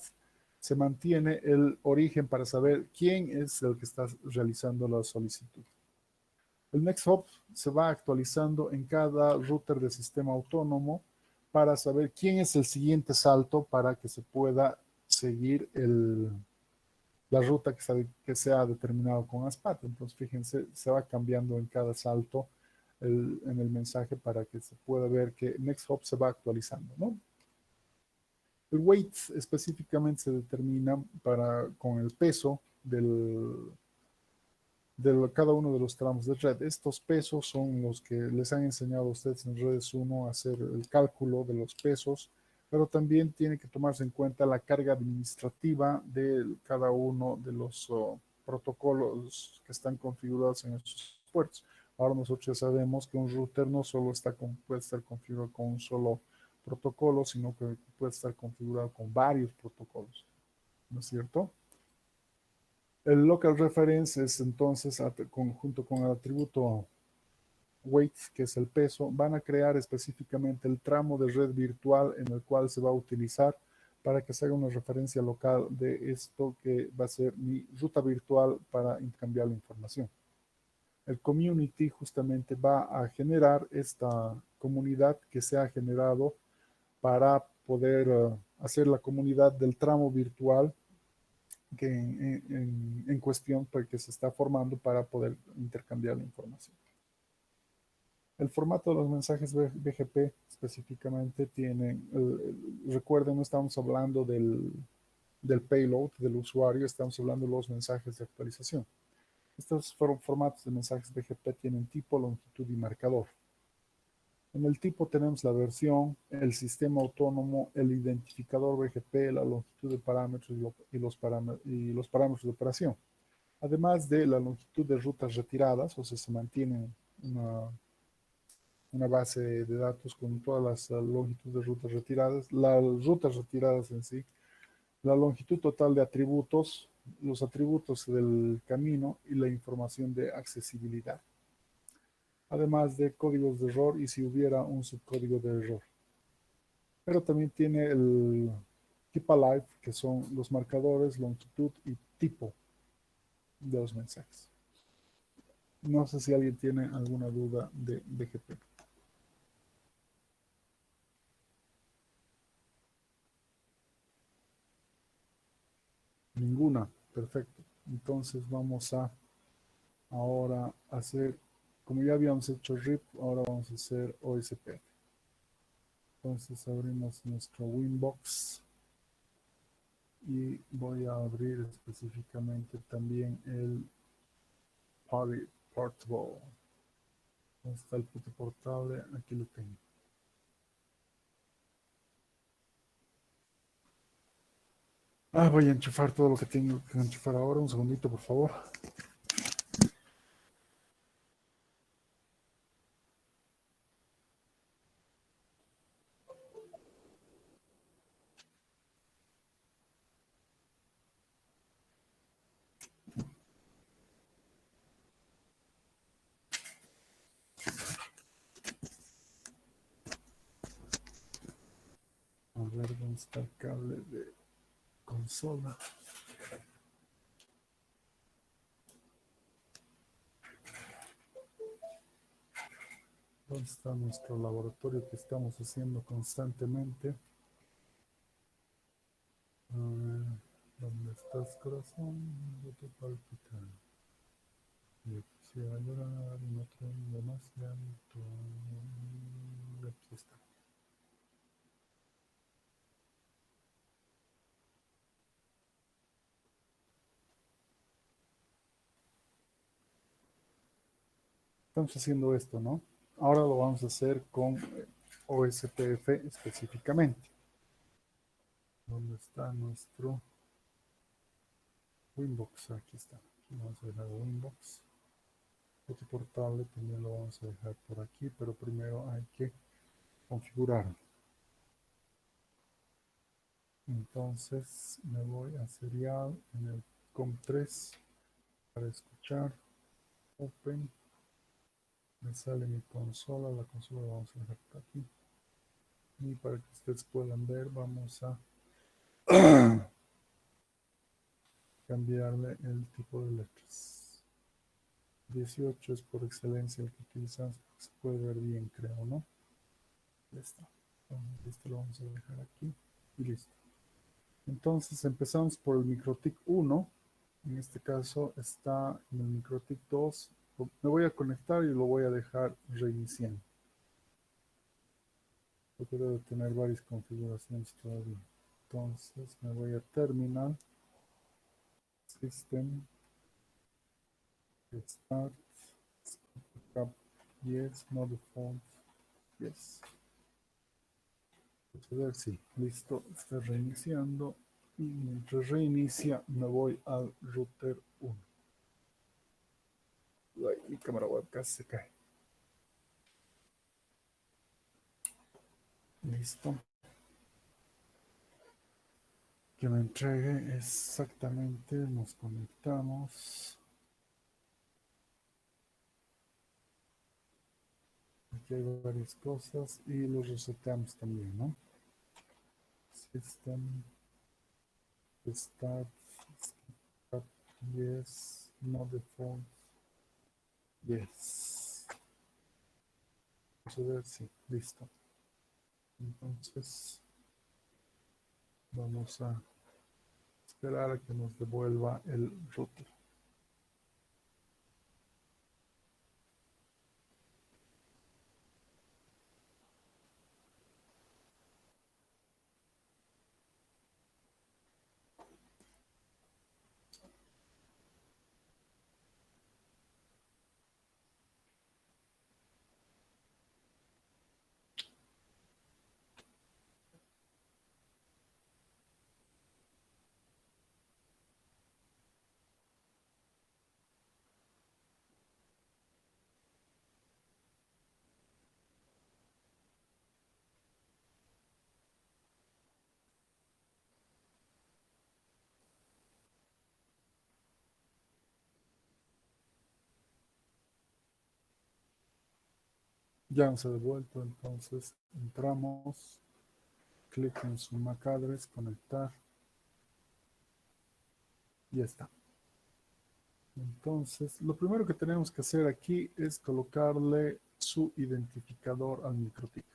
se mantiene el origen para saber quién es el que está realizando la solicitud. El next hop se va actualizando en cada router de sistema autónomo para saber quién es el siguiente salto para que se pueda seguir la ruta que se ha determinado con ASPAT. Entonces, fíjense, se va cambiando en cada salto en el mensaje para que se pueda ver que next hop se va actualizando, ¿no? El weight específicamente se determina con el peso de cada uno de los tramos de red. Estos pesos son los que les han enseñado a ustedes en redes 1 a hacer el cálculo de los pesos, pero también tiene que tomarse en cuenta la carga administrativa de cada uno de los protocolos que están configurados en estos puertos. Ahora nosotros ya sabemos que un router no solo puede estar configurado con un solo protocolo, sino que puede estar configurado con varios protocolos, ¿no es cierto? El local reference es entonces, junto con el atributo weight, que es el peso, van a crear específicamente el tramo de red virtual en el cual se va a utilizar para que se haga una referencia local de esto que va a ser mi ruta virtual para intercambiar la información. El community justamente va a generar esta comunidad que se ha generado para poder hacer la comunidad del tramo virtual que en cuestión que se está formando para poder intercambiar la información. El formato de los mensajes BGP específicamente tiene, recuerden, no estamos hablando del payload del usuario, estamos hablando de los mensajes de actualización. Estos formatos de mensajes BGP tienen tipo, longitud y marcador. En el tipo tenemos la versión, el sistema autónomo, el identificador BGP, la longitud de parámetros y los parámetros de operación. Además de la longitud de rutas retiradas, o sea, se mantiene una base de datos con todas las longitudes de rutas retiradas, las rutas retiradas en sí, la longitud total de atributos, los atributos del camino y la información de accesibilidad. Además de códigos de error y si hubiera un subcódigo de error. Pero también tiene el keep alive, que son los marcadores, longitud y tipo de los mensajes. No sé si alguien tiene alguna duda de BGP. Ninguna. Perfecto. Entonces vamos a ahora hacer como ya habíamos hecho RIP, ahora vamos a hacer OSPF. Entonces abrimos nuestro Winbox y voy a abrir específicamente también el PuTTY Portable. ¿Dónde está el PuTTY portable? Aquí lo tengo. Voy a enchufar todo lo que tengo que enchufar ahora. Un segundito, por favor. A ver dónde está el cable de consola. ¿Dónde está nuestro laboratorio que estamos haciendo constantemente? A ver, ¿dónde estás, corazón? ¿Dónde te palpita? Yo quisiera llorar, no tengo más llanto. Aquí está. Estamos haciendo esto, ¿no? Ahora lo vamos a hacer con OSPF específicamente. ¿Dónde está nuestro Winbox? Aquí está. Aquí vamos a dejar Winbox. Este portable también lo vamos a dejar por aquí, pero primero hay que configurar. Entonces me voy a serial en el COM3 para escuchar. Open. Me sale mi consola. La consola la vamos a dejar por aquí. Y para que ustedes puedan ver, vamos a cambiarle el tipo de letras. 18 es por excelencia el que utilizamos, porque se puede ver bien, creo, ¿no? Ya está. Entonces, este lo vamos a dejar aquí y listo. Entonces empezamos por el MikroTik 1. En este caso está en el MikroTik 2. Me voy a conectar y lo voy a dejar reiniciando. Porque debe tener varias configuraciones todavía. Entonces me voy a Terminal, System, Start, Backup, Yes, no default, Yes. Vamos a ver si listo, está reiniciando. Y mientras reinicia, me voy al router 1. Ay, mi cámara web casi se cae. Listo. Que me entregue exactamente. Nos conectamos. Aquí hay varias cosas y los reseteamos también, ¿no? System, Start, Start, Yes, no default, Yes. Vamos a ver si, listo. Entonces, vamos a esperar a que nos devuelva el router. Ya nos ha devuelto, entonces entramos, clic en su MAC address, conectar, y ya está. Entonces, lo primero que tenemos que hacer aquí es colocarle su identificador al MikroTik.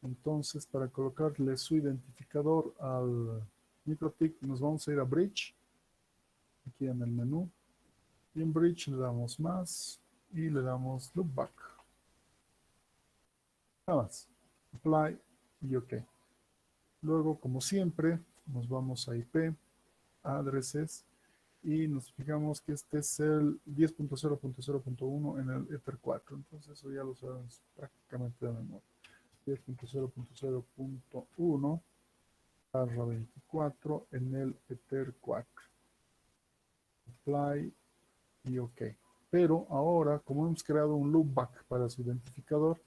Entonces, para colocarle su identificador al MikroTik, nos vamos a ir a Bridge, aquí en el menú, y en Bridge le damos más, y le damos loopback. Nada más. Apply y OK. Luego, como siempre, nos vamos a IP, addresses, y nos fijamos que este es el 10.0.0.1 en el Ether 4. Entonces eso ya lo sabemos prácticamente de memoria. 10.0.0.1 barra 24 en el Ether 4. Apply y OK. Pero ahora, como hemos creado un loopback para su identificador,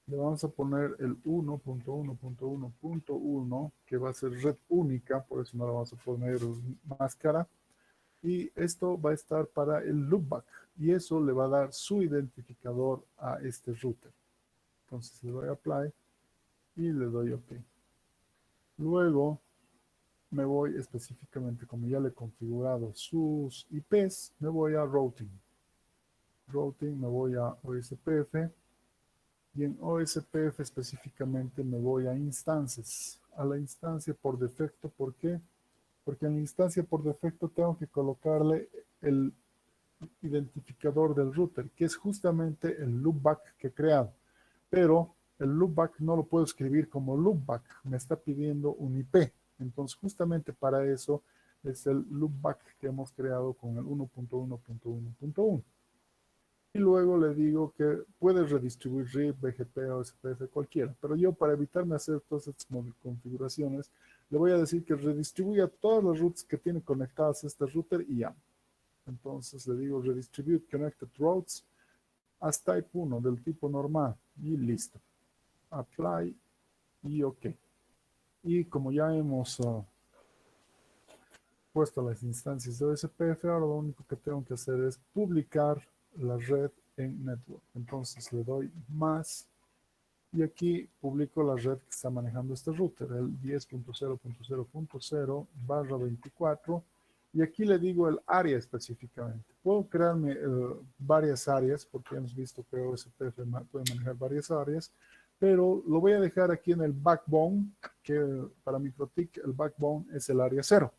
le vamos a poner el 1.1.1.1, que va a ser red única, por eso no le vamos a poner máscara. Y esto va a estar para el loopback. Y eso le va a dar su identificador a este router. Entonces le doy Apply y le doy OK. Luego me voy específicamente, como ya le he configurado sus IPs, me voy a Routing. Routing, me voy a OSPF. Y en OSPF específicamente me voy a instancias, a la instancia por defecto. ¿Por qué? Porque en la instancia por defecto tengo que colocarle el identificador del router, que es justamente el loopback que he creado. Pero el loopback no lo puedo escribir como loopback, me está pidiendo un IP. Entonces justamente para eso es el loopback que hemos creado con el 1.1.1.1. Y luego le digo que puedes redistribuir RIP, BGP, OSPF, cualquiera. Pero yo, para evitarme hacer todas estas configuraciones, le voy a decir que redistribuya todas las routes que tiene conectadas a este router y ya. Entonces le digo redistribute connected routes as type 1 del tipo normal y listo. Apply y OK. Y como ya hemos puesto las instancias de OSPF, ahora lo único que tengo que hacer es publicar la red en network. Entonces le doy más y aquí publico la red que está manejando este router, el 10.0.0.0 barra 24, y aquí le digo el área específicamente. Puedo crearme varias áreas, porque hemos visto que OSPF puede manejar varias áreas, pero lo voy a dejar aquí en el backbone, que para MikroTik el backbone es el área 0.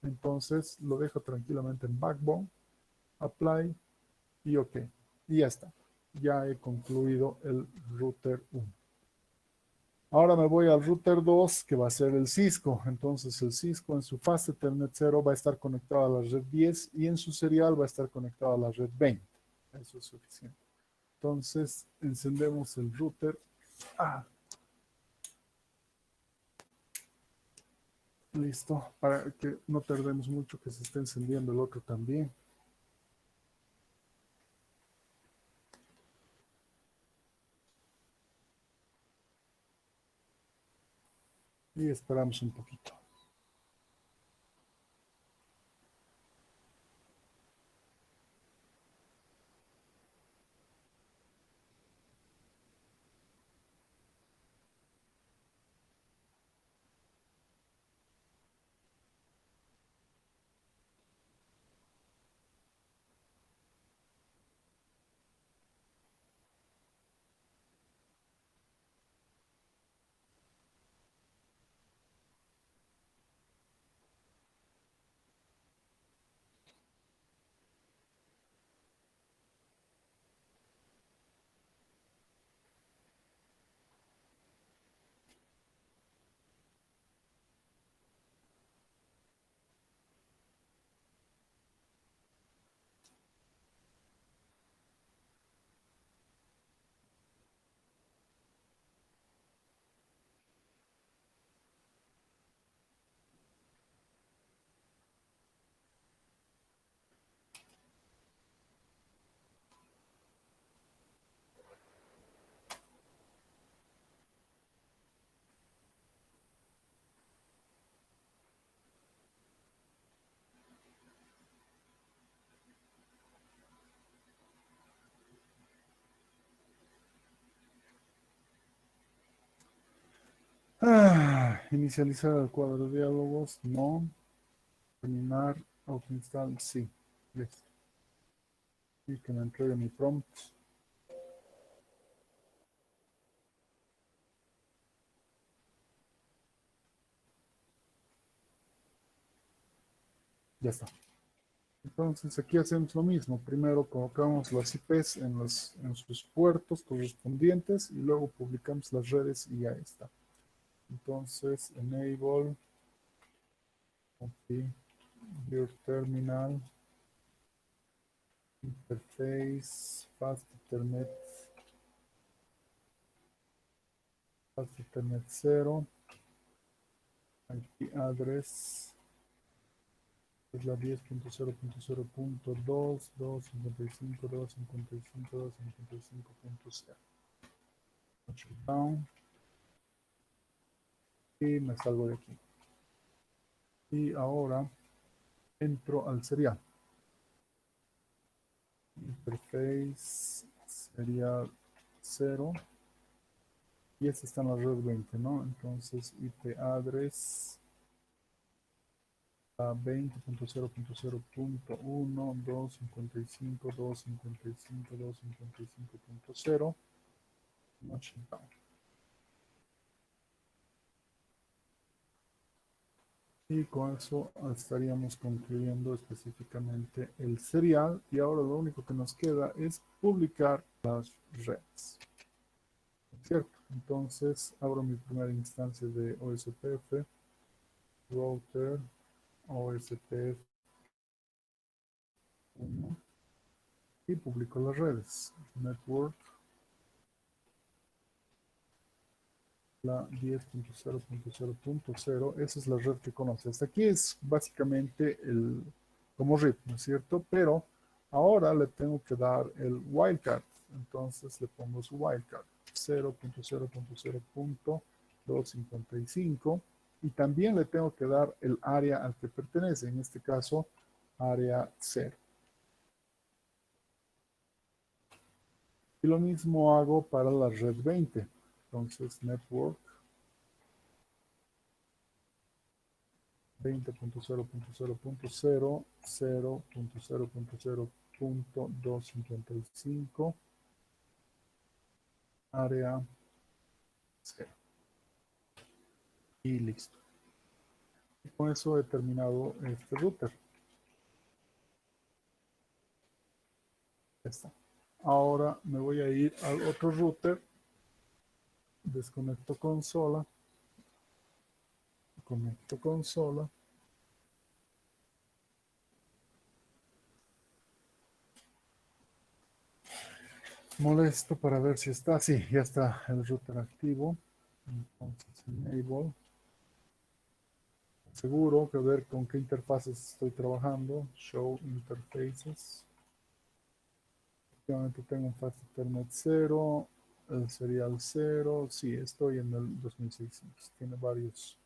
Entonces lo dejo tranquilamente en backbone, apply y OK. Y ya está. Ya he concluido el router 1. Ahora me voy al router 2, que va a ser el Cisco. Entonces el Cisco en su fase Ethernet 0 va a estar conectado a la red 10 y en su serial va a estar conectado a la red 20. Eso es suficiente. Entonces encendemos el router. Listo, para que no tardemos mucho que se esté encendiendo el otro también. Y esperamos un poquito. Inicializar el cuadro de diálogos, no. Terminar, autoinstall, sí. Listo. Y que me entregue mi prompt. Ya está. Entonces aquí hacemos lo mismo. Primero colocamos las IPs en sus puertos correspondientes y luego publicamos las redes y ya está. Entonces, enable, configure terminal, interface, fast Ethernet 0, IP address, es la 10.0.0.2, 255, 255, 255.0. Shutdown y me salgo de aquí. Y ahora entro al serial. Interface serial 0. Y esta está en la red 20, ¿no? Entonces IP address a 20.0.0.1, 255, 255, 255.0. Shutdown. Y con eso estaríamos concluyendo específicamente el serial. Y ahora lo único que nos queda es publicar las redes. ¿Cierto? Entonces abro mi primera instancia de OSPF, router, OSPF 1 y publico las redes. Network, la 10.0.0.0, esa es la red que conoce. Hasta aquí es básicamente el como RIP, ¿no es cierto? Pero ahora le tengo que dar el wildcard. Entonces le pongo su wildcard 0.0.0.255 y también le tengo que dar el área al que pertenece, en este caso área 0. Y lo mismo hago para la red 20. Entonces network 20.0.0.0, 0.0.0.255, área 0. Y listo. Y con eso he terminado este router. Ya está. Ahora me voy a ir al otro router. Desconecto consola. Conecto consola. Molesto para ver si está. Sí, ya está el router activo. Entonces, enable. Seguro que ver con qué interfaces estoy trabajando. Show interfaces. Efectivamente tengo un Fast Ethernet 0, el serial 0. Sí, estoy en el 2600. Tiene varios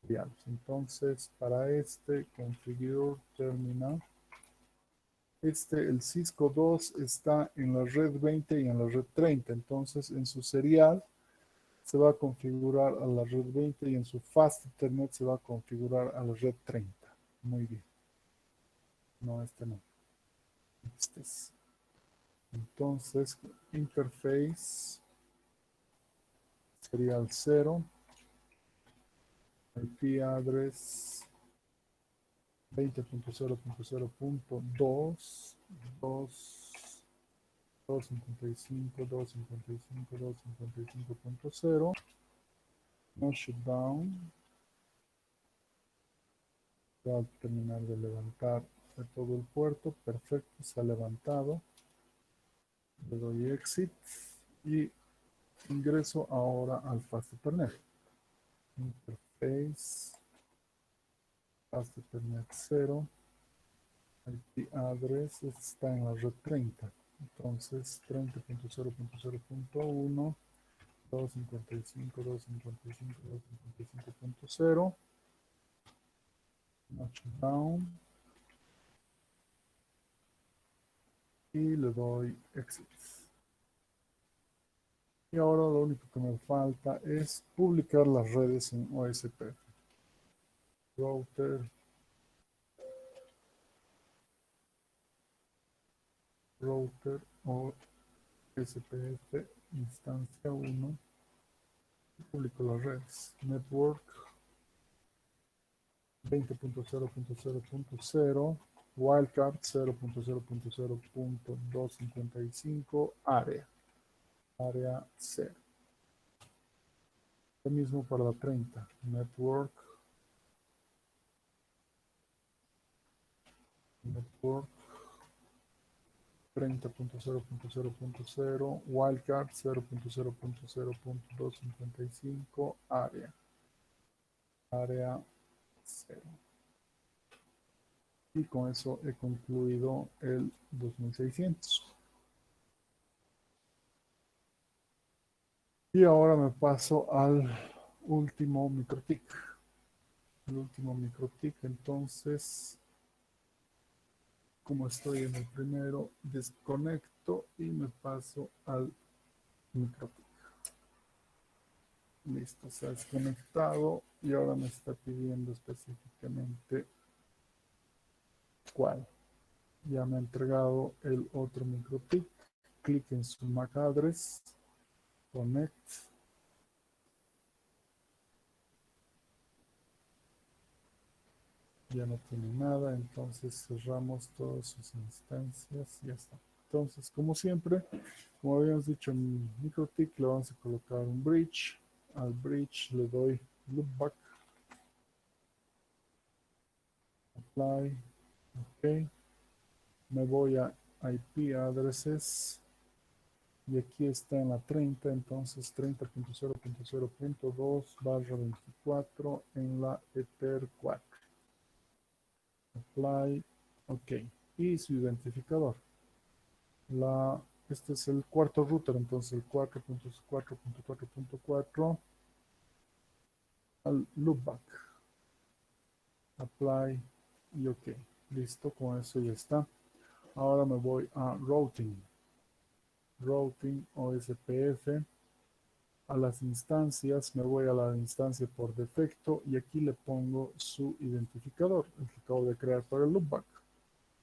seriales. Entonces, para este, configure terminal. El Cisco 2 está en la red 20 y en la red 30. Entonces, en su serial se va a configurar a la red 20 y en su Fast Ethernet se va a configurar a la red 30. Muy bien. No, este no. Este es. Entonces, interface serial 0, IP address 20.0.0.2, 255, 255, 255.0. No shutdown. Va a terminar de levantar de todo el puerto. Perfecto, se ha levantado. Le doy exit y ingreso ahora al Fast Ethernet. Interface, Fast Ethernet 0. IP address está en la red 30. Entonces 30.0.0.1, 255, 255, 255.0. Notch down. Y le doy exit. Y ahora lo único que me falta es publicar las redes en OSPF. Router, OSPF, instancia 1. Y publico las redes. Network 20.0.0.0. Wildcard 0.0.0.255 área. Área 0. Lo mismo para la 30. Network. Network 30.0.0.0. Wildcard 0.0.0.255 área. Área 0. Y con eso he concluido el 2600. Y ahora me paso al último microtik. El último microtik, entonces, como estoy en el primero, desconecto y me paso al microtik. Listo, se ha desconectado y ahora me está pidiendo específicamente cuál. Ya me ha entregado el otro microtik. Clic en su MAC address, connect. Ya no tiene nada, entonces cerramos todas sus instancias y ya está. Entonces, como siempre, como habíamos dicho en MikroTik, le vamos a colocar un bridge. Al bridge le doy loopback, apply, ok. Me voy a IP addresses y aquí está en la 30, entonces 30.0.0.2/24 en la Ether 4. Apply, ok. Y su identificador. Este es el cuarto router, entonces el 4.4.4.4 al loopback. Apply y ok. Listo, con eso ya está. Ahora me voy a routing. Routing OSPF. A las instancias, me voy a la instancia por defecto y aquí le pongo su identificador, el que acabo de crear para el loopback.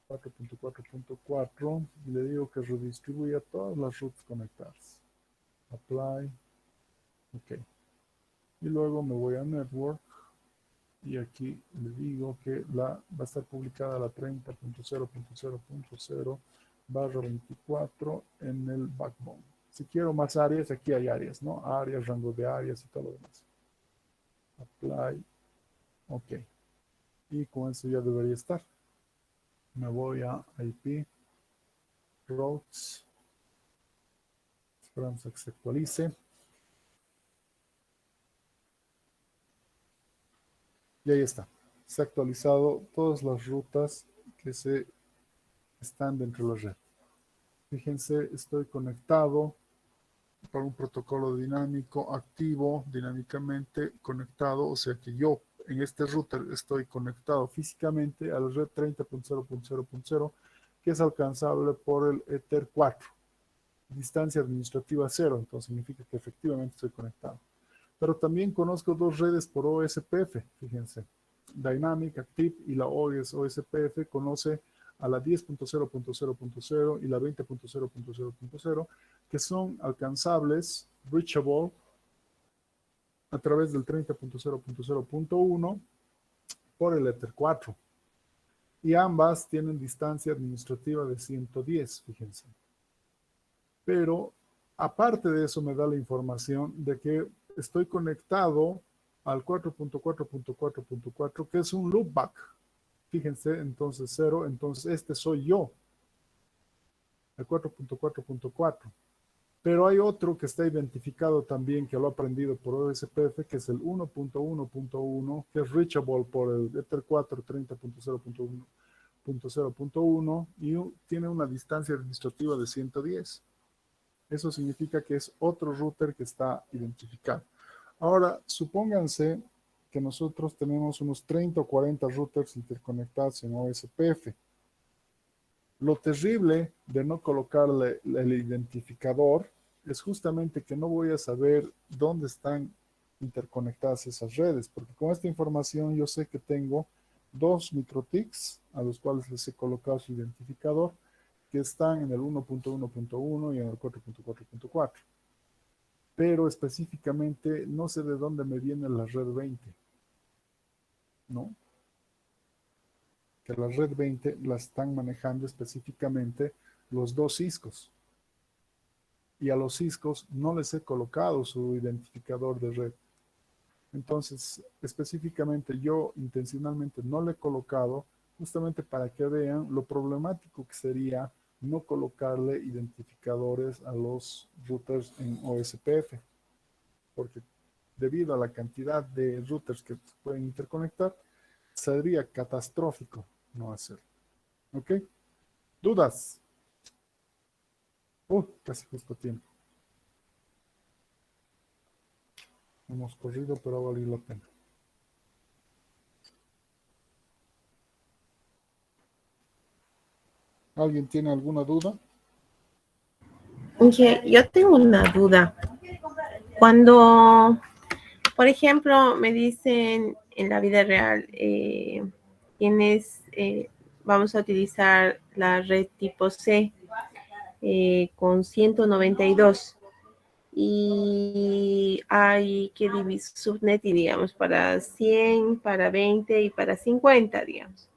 4.4.4 y le digo que redistribuya todas las routes conectadas. Apply. Ok. Y luego me voy a Network y aquí le digo que va a estar publicada la 30.0.0.0/24 en el backbone. Si quiero más áreas, aquí hay áreas, ¿no? Áreas, rango de áreas y todo lo demás. Apply. Ok. Y con eso ya debería estar. Me voy a IP. Routes. Esperamos a que se actualice. Y ahí está. Se ha actualizado todas las rutas que están dentro de la red. Fíjense, estoy conectado por un protocolo dinámico activo, dinámicamente conectado, o sea que yo en este router estoy conectado físicamente a la red 30.0.0.0, que es alcanzable por el Ether 4, distancia administrativa 0, entonces significa que efectivamente estoy conectado. Pero también conozco dos redes por OSPF, fíjense, Dynamic, Active y la OSPF conoce a la 10.0.0.0 y la 20.0.0.0, que son alcanzables, reachable, a través del 30.0.0.1 por el Ether 4. Y ambas tienen distancia administrativa de 110, fíjense. Pero aparte de eso me da la información de que estoy conectado al 4.4.4.4, que es un loopback. Fíjense, entonces 0, entonces este soy yo, el 4.4.4. Pero hay otro que está identificado también, que lo he aprendido por OSPF, que es el 1.1.1, que es reachable por el Ether 4 30.0.1.0.1 y tiene una distancia administrativa de 110. Eso significa que es otro router que está identificado. Ahora, supónganse que nosotros tenemos unos 30 o 40 routers interconectados en OSPF. Lo terrible de no colocarle el identificador es justamente que no voy a saber dónde están interconectadas esas redes, porque con esta información yo sé que tengo dos microtics a los cuales les he colocado su identificador, que están en el 1.1.1 y en el 4.4.4. Pero específicamente no sé de dónde me viene la red 20, ¿no? que la red 20 la están manejando específicamente los dos Ciscos. Y a los Ciscos no les he colocado su identificador de red. Entonces, específicamente yo intencionalmente no le he colocado justamente para que vean lo problemático que sería no colocarle identificadores a los routers en OSPF, porque debido a la cantidad de routers que se pueden interconectar, sería catastrófico no hacerlo. ¿Ok? ¿Dudas? Casi justo a tiempo. Hemos corrido, pero ha valido la pena. ¿Alguien tiene alguna duda? Oye, yo tengo una duda. Cuando, por ejemplo, me dicen en la vida real, tienes, vamos a utilizar la red tipo C con 192 y hay que dividir subnetting, digamos, para 100, para 20 y para 50, digamos.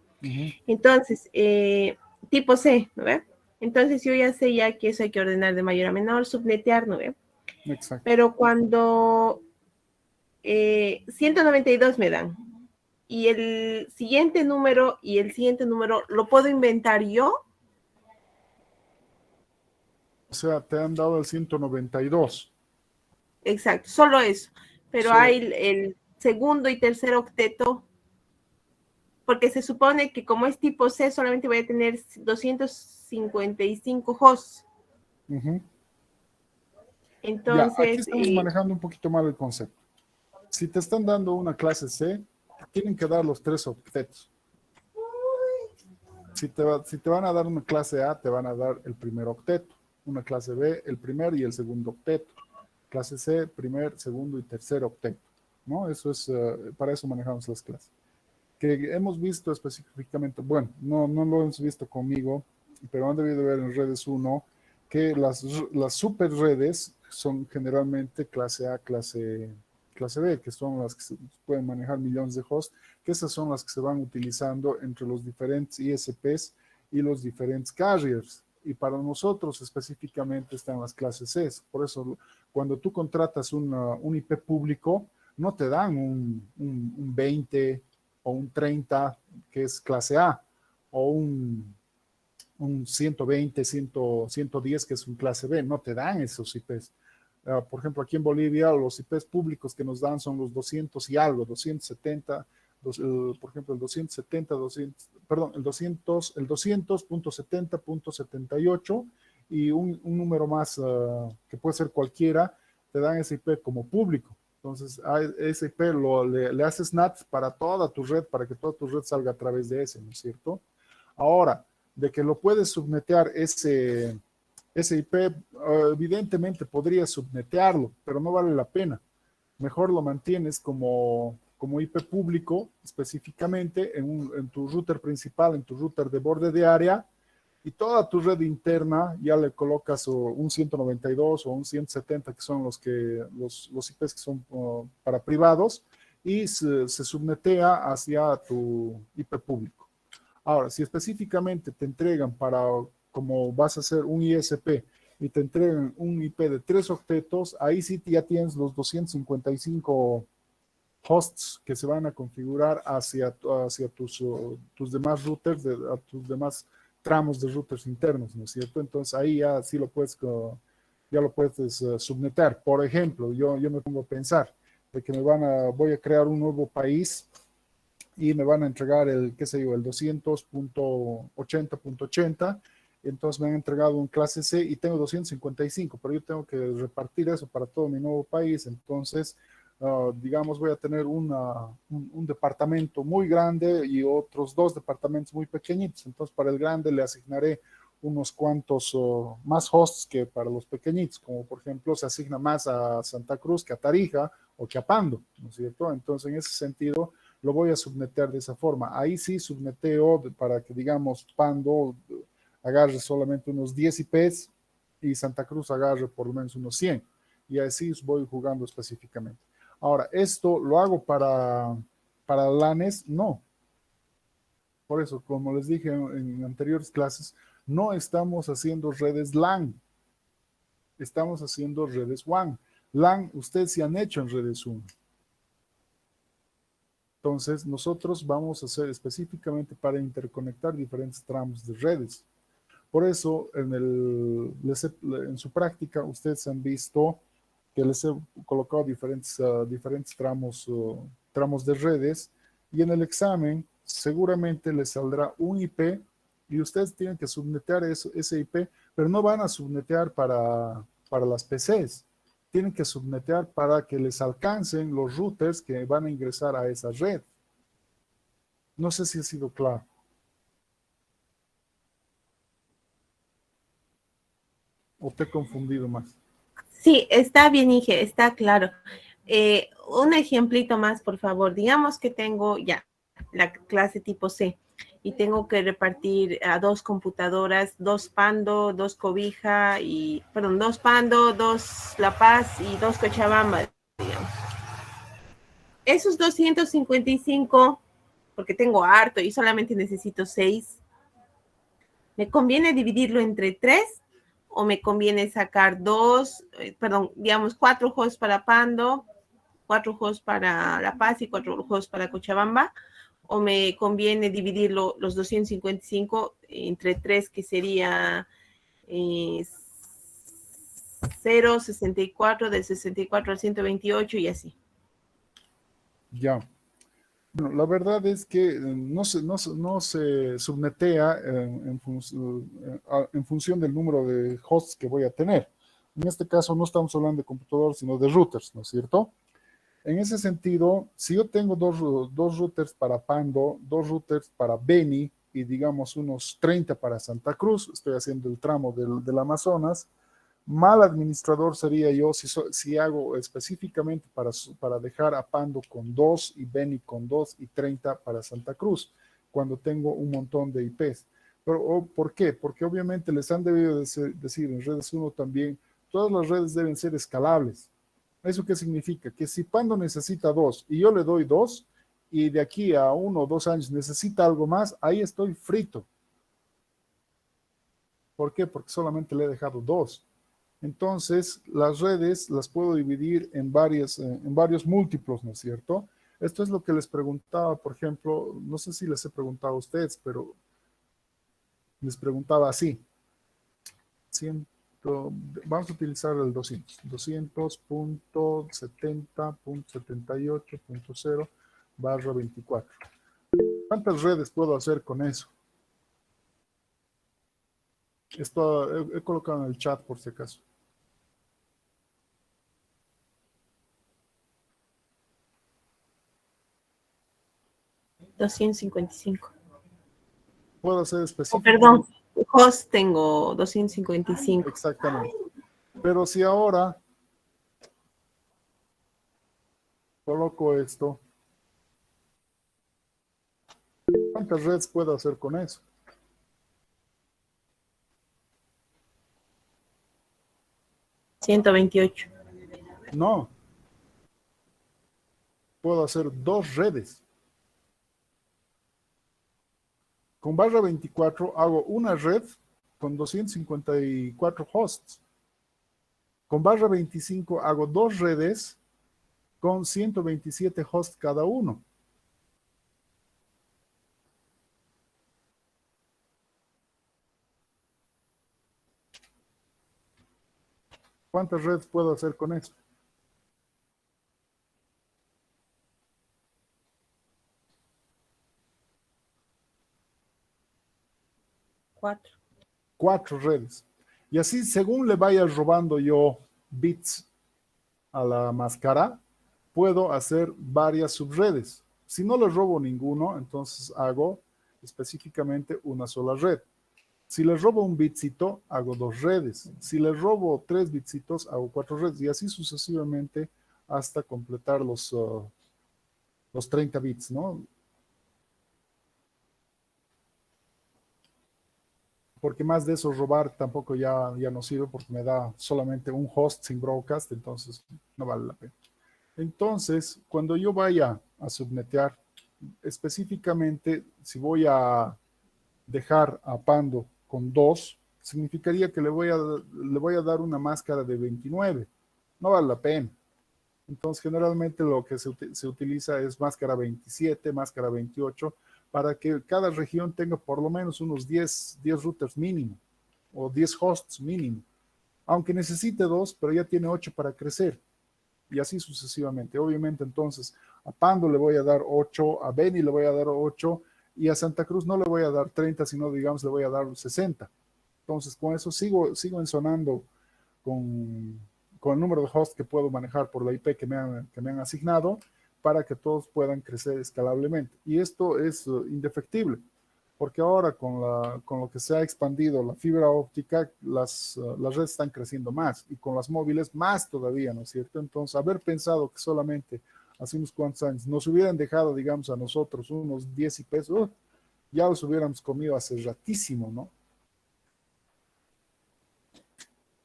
Entonces, tipo C, ¿no ve? Entonces yo ya sé ya que eso hay que ordenar de mayor a menor, subnetear, ¿no ve? Exacto. Pero cuando 192 me dan y el siguiente número y el siguiente número, ¿lo puedo inventar yo? O sea, te han dado el 192. Exacto, solo eso. Pero Solo, hay el segundo y tercer octeto, porque se supone que como es tipo C, solamente voy a tener 255 hosts. Ya, aquí Entonces, estamos manejando un poquito mal el concepto. Si te están dando una clase C, tienen que dar los 3 octetos. Si te van a dar una clase A, te van a dar el primer octeto. Una clase B, el primer y el segundo octeto. Clase C, primer, segundo y tercer octeto. ¿No? Eso es, para eso manejamos las clases. Que hemos visto específicamente, bueno, no lo hemos visto conmigo, pero han debido ver en redes 1 que las super redes son generalmente clase A, clase B, que son las que se pueden manejar millones de hosts, que esas son las que se van utilizando entre los diferentes ISPs y los diferentes carriers. Y para nosotros específicamente están las clases C. Por eso, cuando tú contratas un IP público, no te dan un 20 o un 30 que es clase A, o un 120, 110 que es un clase B, no te dan esos IPs. Por ejemplo, aquí en Bolivia los IPs públicos que nos dan son los 200 y algo, 270, por ejemplo, el 270, 200, perdón, el 200.70.78 y un número más que puede ser cualquiera, te dan ese IP como público. Entonces, a ese IP le haces NAT para toda tu red, para que toda tu red salga a través de ese, ¿no es cierto? Ahora, de que lo puedes subnetear ese IP, evidentemente podrías subnetearlo, pero no vale la pena. Mejor lo mantienes como IP público específicamente en tu router principal, en tu router de borde de área, y toda tu red interna ya le colocas un 192 o un 170, que son los IPs que son para privados, y se subnetea hacia tu IP público. Ahora, si específicamente te entregan como vas a hacer un ISP y te entregan un IP de 3 octetos, ahí sí ya tienes los 255 hosts que se van a configurar hacia tus demás routers, a tus demás tramos de routers internos, ¿no es cierto? Entonces ahí ya sí ya lo puedes subnetar. Por ejemplo, yo me pongo a pensar de que voy a crear un nuevo país y me van a entregar qué sé yo, el 200.80.80. Entonces me han entregado un clase C y tengo 255, pero yo tengo que repartir eso para todo mi nuevo país. Entonces, digamos, voy a tener un departamento muy grande y otros dos departamentos muy pequeñitos. Entonces, para el grande le asignaré unos cuantos más hosts que para los pequeñitos, como por ejemplo se asigna más a Santa Cruz que a Tarija o que a Pando, ¿no es cierto? Entonces, en ese sentido, lo voy a subnetear de esa forma. Ahí sí subneteo para que, digamos, Pando agarre solamente unos 10 IPs y Santa Cruz agarre por lo menos unos 100. Y así voy jugando específicamente. Ahora, ¿esto lo hago para LANes? No. Por eso, como les dije en anteriores clases, no estamos haciendo redes LAN, estamos haciendo redes WAN. LAN, ustedes se han hecho en redes 1. Entonces, nosotros vamos a hacer específicamente para interconectar diferentes tramos de redes. Por eso, en su práctica, ustedes han visto que les he colocado diferentes tramos de redes, y en el examen seguramente les saldrá un IP y ustedes tienen que subnetear ese IP, pero no van a subnetear para las PCs. Tienen que subnetear para que les alcancen los routers que van a ingresar a esa red. No sé si ha sido claro. ¿O te he confundido más? Sí, está bien, Inge, está claro. Un ejemplito más, por favor. Digamos que tengo ya la clase tipo C y tengo que repartir a 2 computadoras, 2 Pando, 2 Cobija y, perdón, 2 Pando, 2 La Paz y 2 Cochabamba, digamos. Esos 255, porque tengo harto y solamente necesito 6, ¿me conviene dividirlo entre 3 o me conviene sacar 4 hosts para Pando, 4 hosts para La Paz y 4 hosts para Cochabamba? ¿O me conviene dividirlo los 255 entre 3, que sería 0,64, del 64 al 128 y así? Ya. Bueno, la verdad es que no se subnetea en función del número de hosts que voy a tener. En este caso no estamos hablando de computadores, sino de routers, ¿no es cierto? En ese sentido, si yo tengo dos routers para Pando, 2 routers para Beni y digamos unos 30 para Santa Cruz, estoy haciendo el tramo del Amazonas. Mal administrador sería yo si hago específicamente para dejar a Pando con 2 y Beni con 2 y 30 para Santa Cruz, cuando tengo un montón de IPs. Pero, ¿por qué? Porque obviamente les han debido decir en redes 1 también, todas las redes deben ser escalables. ¿Eso qué significa? Que si Pando necesita 2 y yo le doy 2, y de aquí a 1 o 2 años necesita algo más, ahí estoy frito. ¿Por qué? Porque solamente le he dejado 2. Entonces, las redes las puedo dividir en varios múltiplos, ¿no es cierto? Esto es lo que les preguntaba, por ejemplo, no sé si les he preguntado a ustedes, pero les preguntaba así. 100, vamos a utilizar el 200. 200.70.78.0/24. ¿Cuántas redes puedo hacer con eso? Esto he colocado en el chat por si acaso. $255. Puedo hacer Perdón, específicamente. host tengo 255. Exactamente. Pero si ahora coloco esto, ¿cuántas redes puedo hacer con eso? 128. No, puedo hacer 2 redes. Con barra 24 hago una red con 254 hosts. Con barra 25 hago 2 redes con 127 hosts cada uno. ¿Cuántas redes puedo hacer con eso? 4. 4 redes. Y así, según le vaya robando yo bits a la máscara, puedo hacer varias subredes. Si no le robo ninguno, entonces hago específicamente una sola red. Si le robo un bitcito, hago 2 redes. Si le robo 3 bitsitos, hago 4 redes. Y así sucesivamente hasta completar los 30 bits, ¿no? Porque más de eso robar tampoco ya no sirve, porque me da solamente un host sin broadcast, entonces no vale la pena. Entonces, cuando yo vaya a subnetear, específicamente, si voy a dejar a Pando con 2, significaría que le voy a dar una máscara de 29. No vale la pena. Entonces, generalmente lo que se utiliza es máscara 27, máscara 28, para que cada región tenga por lo menos unos 10 routers mínimo o 10 hosts mínimo. Aunque necesite 2, pero ya tiene 8 para crecer. Y así sucesivamente. Obviamente, entonces, a Pando le voy a dar 8, a Beni le voy a dar 8 y a Santa Cruz no le voy a dar 30, sino, digamos, le voy a dar 60. Entonces, con eso sigo ensonando con, con el número de hosts que puedo manejar por la IP que me han asignado para que todos puedan crecer escalablemente. Y esto es indefectible, porque ahora con lo que se ha expandido la fibra óptica, las redes están creciendo más y con las móviles más todavía, ¿no es cierto? Entonces, haber pensado que solamente hace unos cuantos años nos hubieran dejado, digamos, a nosotros unos 10 IPs, ya los hubiéramos comido hace ratísimo, ¿no?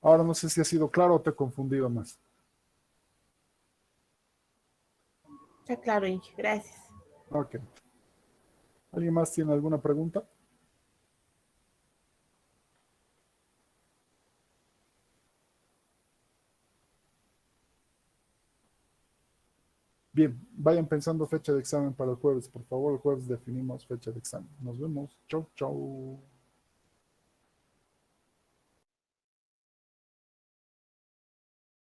Ahora no sé si ha sido claro o te he confundido más. Está claro, Inge. Gracias. Ok. ¿Alguien más tiene alguna pregunta? Bien, vayan pensando fecha de examen para el jueves. Por favor, el jueves definimos fecha de examen. Nos vemos. Chau, chau.